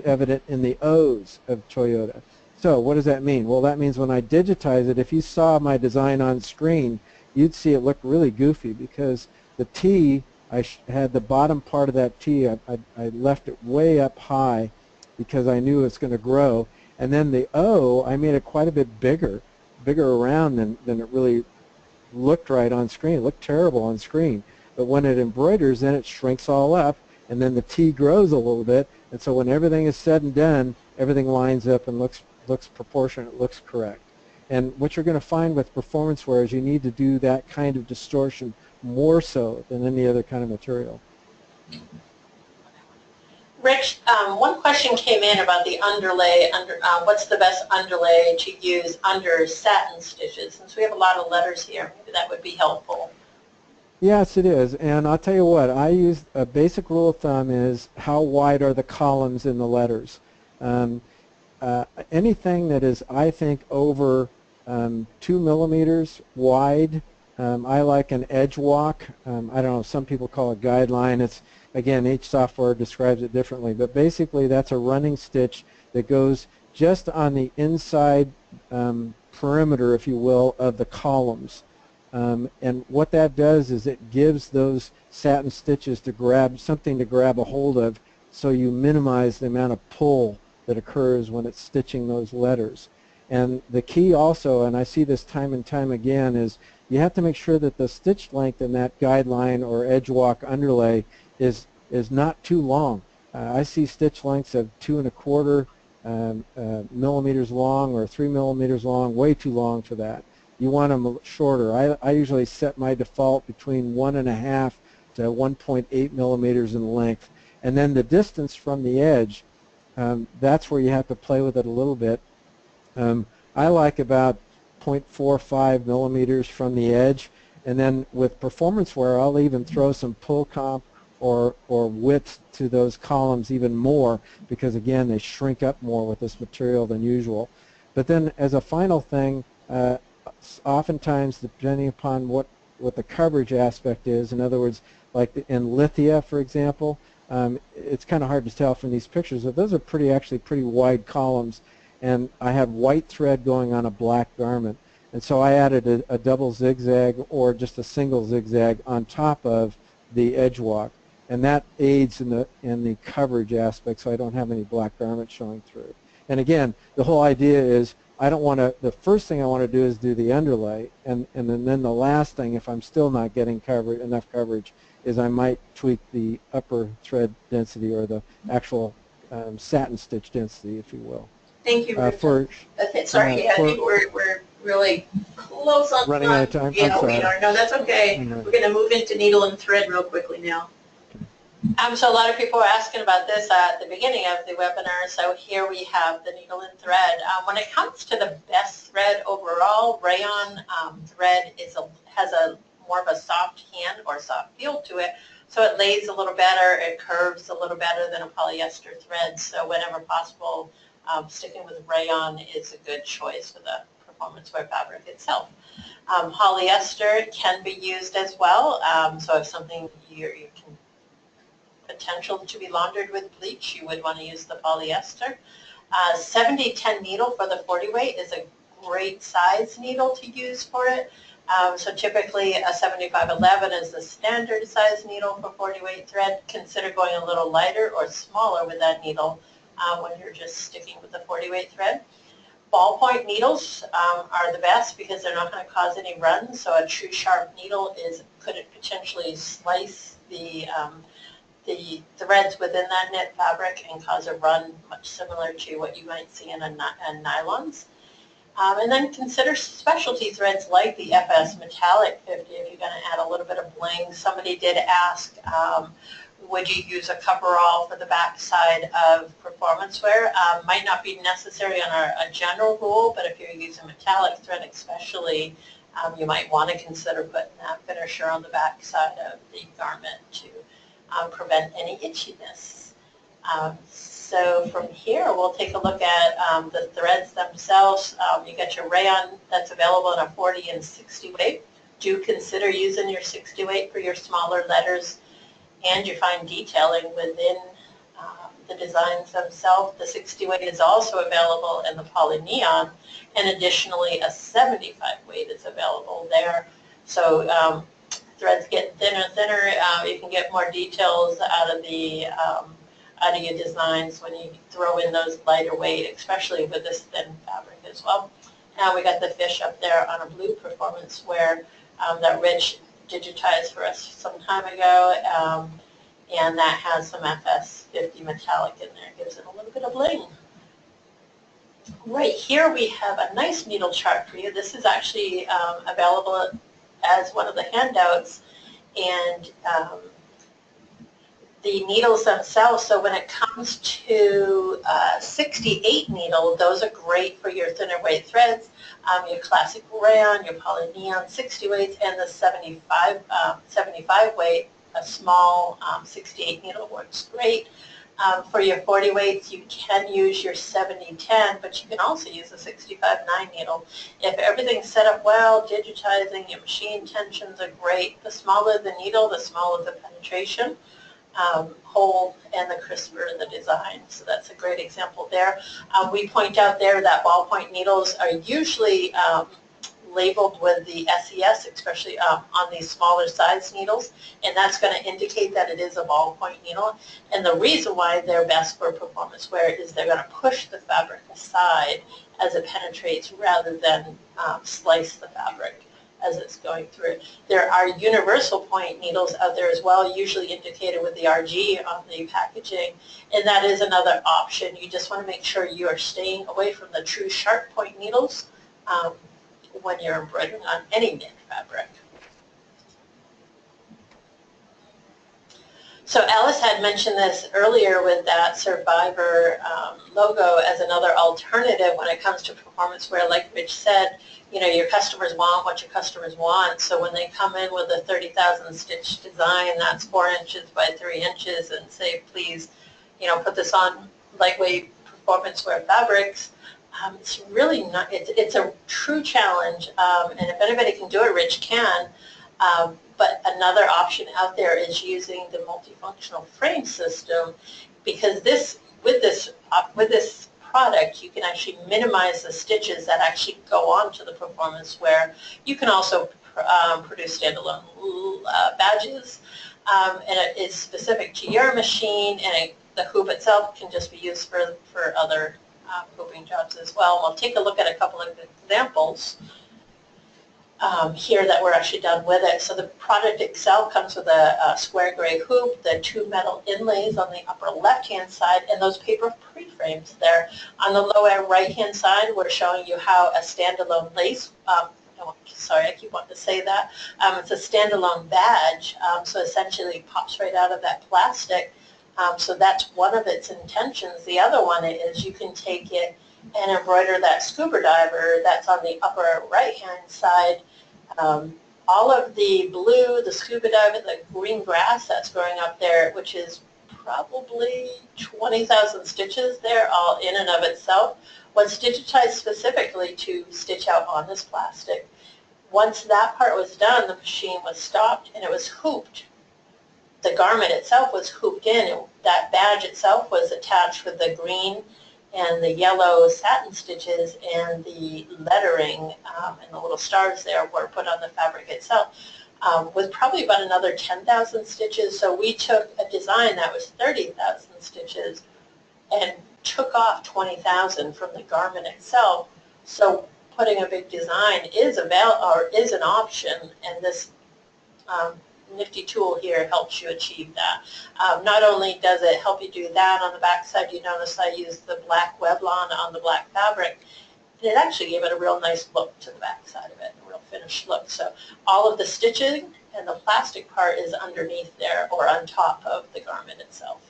evident in the O's of Toyota. So what does that mean? Well, that means when I digitize it, if you saw my design on screen, you'd see it look really goofy because the T, I had the bottom part of that T, I left it way up high because I knew it's going to grow. And then the O, I made it quite a bit bigger around than it really looked right on screen. It looked terrible on screen. But when it embroiders, then it shrinks all up, and then the T grows a little bit. And so when everything is said and done, everything lines up and looks proportionate, looks correct. And what you're going to find with performance wear is you need to do that kind of distortion more so than any other kind of material. Rich, one question came in about the underlay. What's the best underlay to use under satin stitches? Since we have a lot of letters here, maybe that would be helpful. Yes, it is. And I'll tell you what, I use a basic rule of thumb is how wide are the columns in the letters. Anything that is, I think, over 2 millimeters wide, I like an edge walk. I don't know, some people call it guideline. It's, again, each software describes it differently, but basically that's a running stitch that goes just on the inside perimeter, if you will, of the columns. And what that does is it gives those satin stitches something to grab a hold of, so you minimize the amount of pull that occurs when it's stitching those letters. And the key also, and I see this time and time again, is you have to make sure that the stitch length in that guideline or edge walk underlay is not too long. I see stitch lengths of 2 1/4 millimeters long or 3 millimeters long, way too long for that. You want them shorter. I usually set my default between 1.5 to 1.8 millimeters in length. And then the distance from the edge, that's where you have to play with it a little bit. I like about 0.45 millimeters from the edge, and then with performance wear, I'll even throw some pull comp or width to those columns even more, because again, they shrink up more with this material than usual. But then as a final thing, oftentimes depending upon what the coverage aspect is, in other words, like in Lithia, for example, it's kind of hard to tell from these pictures, but those are actually pretty wide columns, and I have white thread going on a black garment. And so I added a double zigzag or just a single zigzag on top of the edge walk, and that aids in the coverage aspect, so I don't have any black garments showing through. And again, the whole idea is I don't want to, the first thing I want to do is do the underlay, and then the last thing, if I'm still not getting enough coverage, is I might tweak the upper thread density or the actual satin stitch density, if you will. Thank you, Richard. Sorry, I think we're really close on running out of time. Yeah, I'm sorry. we are. No, that's okay. We're going to move into needle and thread real quickly now. So a lot of people were asking about this at the beginning of the webinar, so here we have the needle and thread. When it comes to the best thread overall, rayon thread has a more of a soft hand or soft feel to it, so it lays a little better, it curves a little better than a polyester thread, so whenever possible, sticking with rayon is a good choice for the performance wear fabric itself. Polyester can be used as well, so if something you can potential to be laundered with bleach, you would want to use the polyester. 70-10 needle for the 40 weight is a great size needle to use for it. So typically a 75-11 is the standard size needle for 40 weight thread. Consider going a little lighter or smaller with that needle when you're just sticking with the 40 weight thread. Ballpoint needles are the best because they're not going to cause any runs. So a true sharp needle could potentially slice the threads within that knit fabric and cause a run much similar to what you might see in nylons. And then consider specialty threads like the FS Metallic 50 if you're going to add a little bit of bling. Somebody did ask, would you use a coverall for the back side of performance wear? Might not be necessary on a general rule, but if you're using metallic thread especially, you might want to consider putting that finisher on the back side of the garment to prevent any itchiness. So from here, we'll take a look at the threads themselves. You got your rayon that's available in a 40 and 60 weight. Do consider using your 60 weight for your smaller letters and your fine detailing within the designs themselves. The 60 weight is also available in the poly neon, and additionally a 75 weight is available there. So threads get thinner and thinner. You can get more details out of your designs when you throw in those lighter weight, especially with this thin fabric as well. And we got the fish up there on a blue performance wear that Rich digitized for us some time ago, and that has some FS50 metallic in there. It gives it a little bit of bling. Right here we have a nice needle chart for you. This is actually available as one of the handouts, and the needles themselves, so when it comes to 68 needle, those are great for your thinner weight threads, your classic rayon, your poly neon 60 weights, and the 75 weight, a small 68 needle works great. For your 40 weights, you can use your 70-10, but you can also use a 65-9 needle. If everything's set up well, digitizing, your machine tensions are great. The smaller the needle, the smaller the penetration hole, and the crisper the design. So that's a great example there. We point out there that ballpoint needles are usually labeled with the SES, especially on these smaller size needles, and that's going to indicate that it is a ballpoint needle. And the reason why they're best for performance wear is they're going to push the fabric aside as it penetrates rather than slice the fabric as it's going through. There are universal point needles out there as well, usually indicated with the RG on the packaging, and that is another option. You just want to make sure you are staying away from the true sharp point needles when you're embroidering on any knit fabric. So Alice had mentioned this earlier with that Survivor logo as another alternative when it comes to performance wear. Like Rich said, you know, your customers want what your customers want. So when they come in with a 30,000 stitch design, that's 4 inches by 3 inches, and say, please, you know, put this on lightweight performance wear fabrics, it's really not, it's a true challenge. And if anybody can do it, Rich can. But another option out there is using the multifunctional frame system, because with this product, you can actually minimize the stitches that actually go onto the performance wear. You can also produce standalone badges, and it is specific to your machine, and the hoop itself can just be used for other hooping jobs as well. We'll take a look at a couple of examples here that we're actually done with it. So the product itself comes with a square gray hoop, the 2 metal inlays on the upper left-hand side, and those paper pre-frames there. On the lower right-hand side, we're showing you how a standalone lace, sorry, I keep wanting to say that, it's a standalone badge, so essentially it pops right out of that plastic. So that's one of its intentions. The other one is you can take it and embroider that scuba diver that's on the upper right-hand side. All of the blue, the scuba diver, the green grass that's growing up there, which is probably 20,000 stitches there, all in and of itself, was digitized specifically to stitch out on this plastic. Once that part was done, the machine was stopped and it was hooped. The garment itself was hooped in, and that badge itself was attached with the green and the yellow satin stitches, and the lettering and the little stars there were put on the fabric itself, with probably about another 10,000 stitches. So we took a design that was 30,000 stitches and took off 20,000 from the garment itself. So putting a big design is an option, and this nifty tool here helps you achieve that. Not only does it help you do that, on the back side you notice I used the black Weblon on the black fabric. And it actually gave it a real nice look to the back side of it, a real finished look. So all of the stitching and the plastic part is underneath there or on top of the garment itself.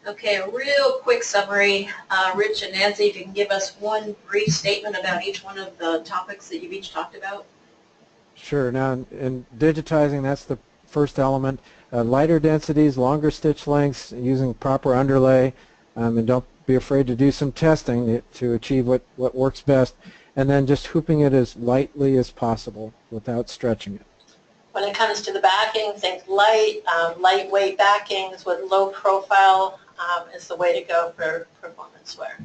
Okay, a real quick summary. Rich and Nancy, if you can give us one brief statement about each one of the topics that you've each talked about. Sure. Now, in digitizing, that's the first element. Lighter densities, longer stitch lengths, using proper underlay, and don't be afraid to do some testing to achieve what works best, and then just hooping it as lightly as possible without stretching it. When it comes to the backing, think lightweight backings with low profile is the way to go for performance wear.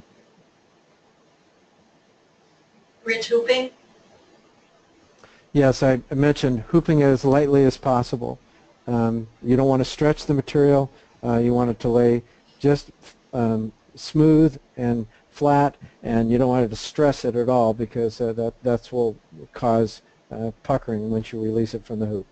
Rich, hooping? Yes, I mentioned hooping it as lightly as possible. You don't want to stretch the material. You want it to lay just smooth and flat, and you don't want it to stress it at all, because that will cause puckering once you release it from the hoop.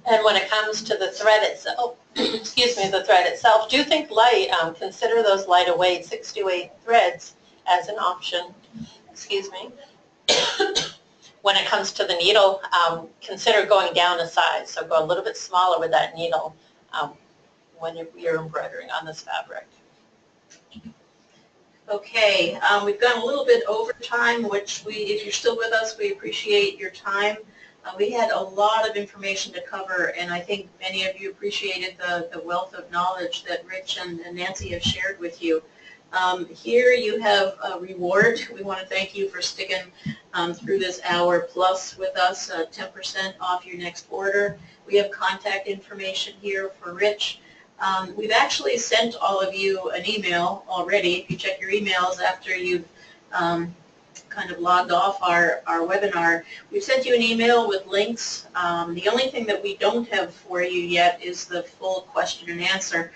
And when it comes to the thread itself, excuse me, the thread itself, do think light. Consider those lighter weight 6 to 8 threads as an option. Excuse me. When it comes to the needle, consider going down a size. So go a little bit smaller with that needle when you're embroidering on this fabric. Okay, we've gone a little bit over time, which if you're still with us, we appreciate your time. We had a lot of information to cover, and I think many of you appreciated the wealth of knowledge that Rich and Nancy have shared with you. Here you have a reward. We want to thank you for sticking through this hour plus with us, 10% off your next order. We have contact information here for Rich. We've actually sent all of you an email already. If you check your emails after you've kind of logged off our webinar, we've sent you an email with links. The only thing that we don't have for you yet is the full question and answer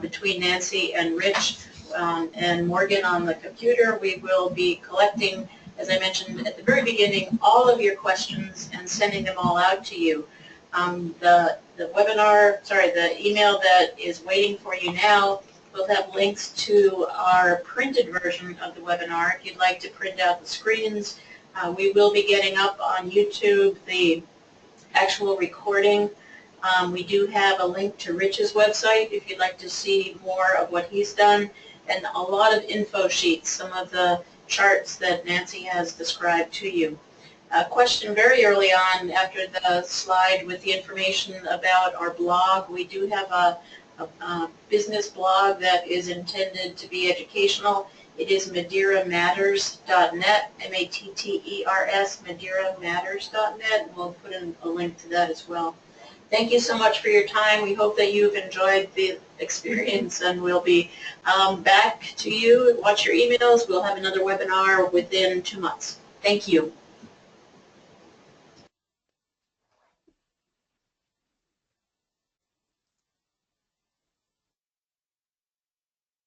between Nancy and Rich and Morgan on the computer. We will be collecting, as I mentioned at the very beginning, all of your questions and sending them all out to you. The email that is waiting for you now will have links to our printed version of the webinar. If you'd like to print out the screens, we will be getting up on YouTube the actual recording. We do have a link to Rich's website if you'd like to see more of what he's done, and a lot of info sheets, some of the charts that Nancy has described to you. A question very early on after the slide with the information about our blog. We do have a business blog that is intended to be educational. It is MadeiraMatters.net, M-A-T-T-E-R-S, MadeiraMatters.net. We'll put in a link to that as well. Thank you so much for your time. We hope that you've enjoyed the experience, and we'll be back to you. Watch your emails. We'll have another webinar within 2 months. Thank you.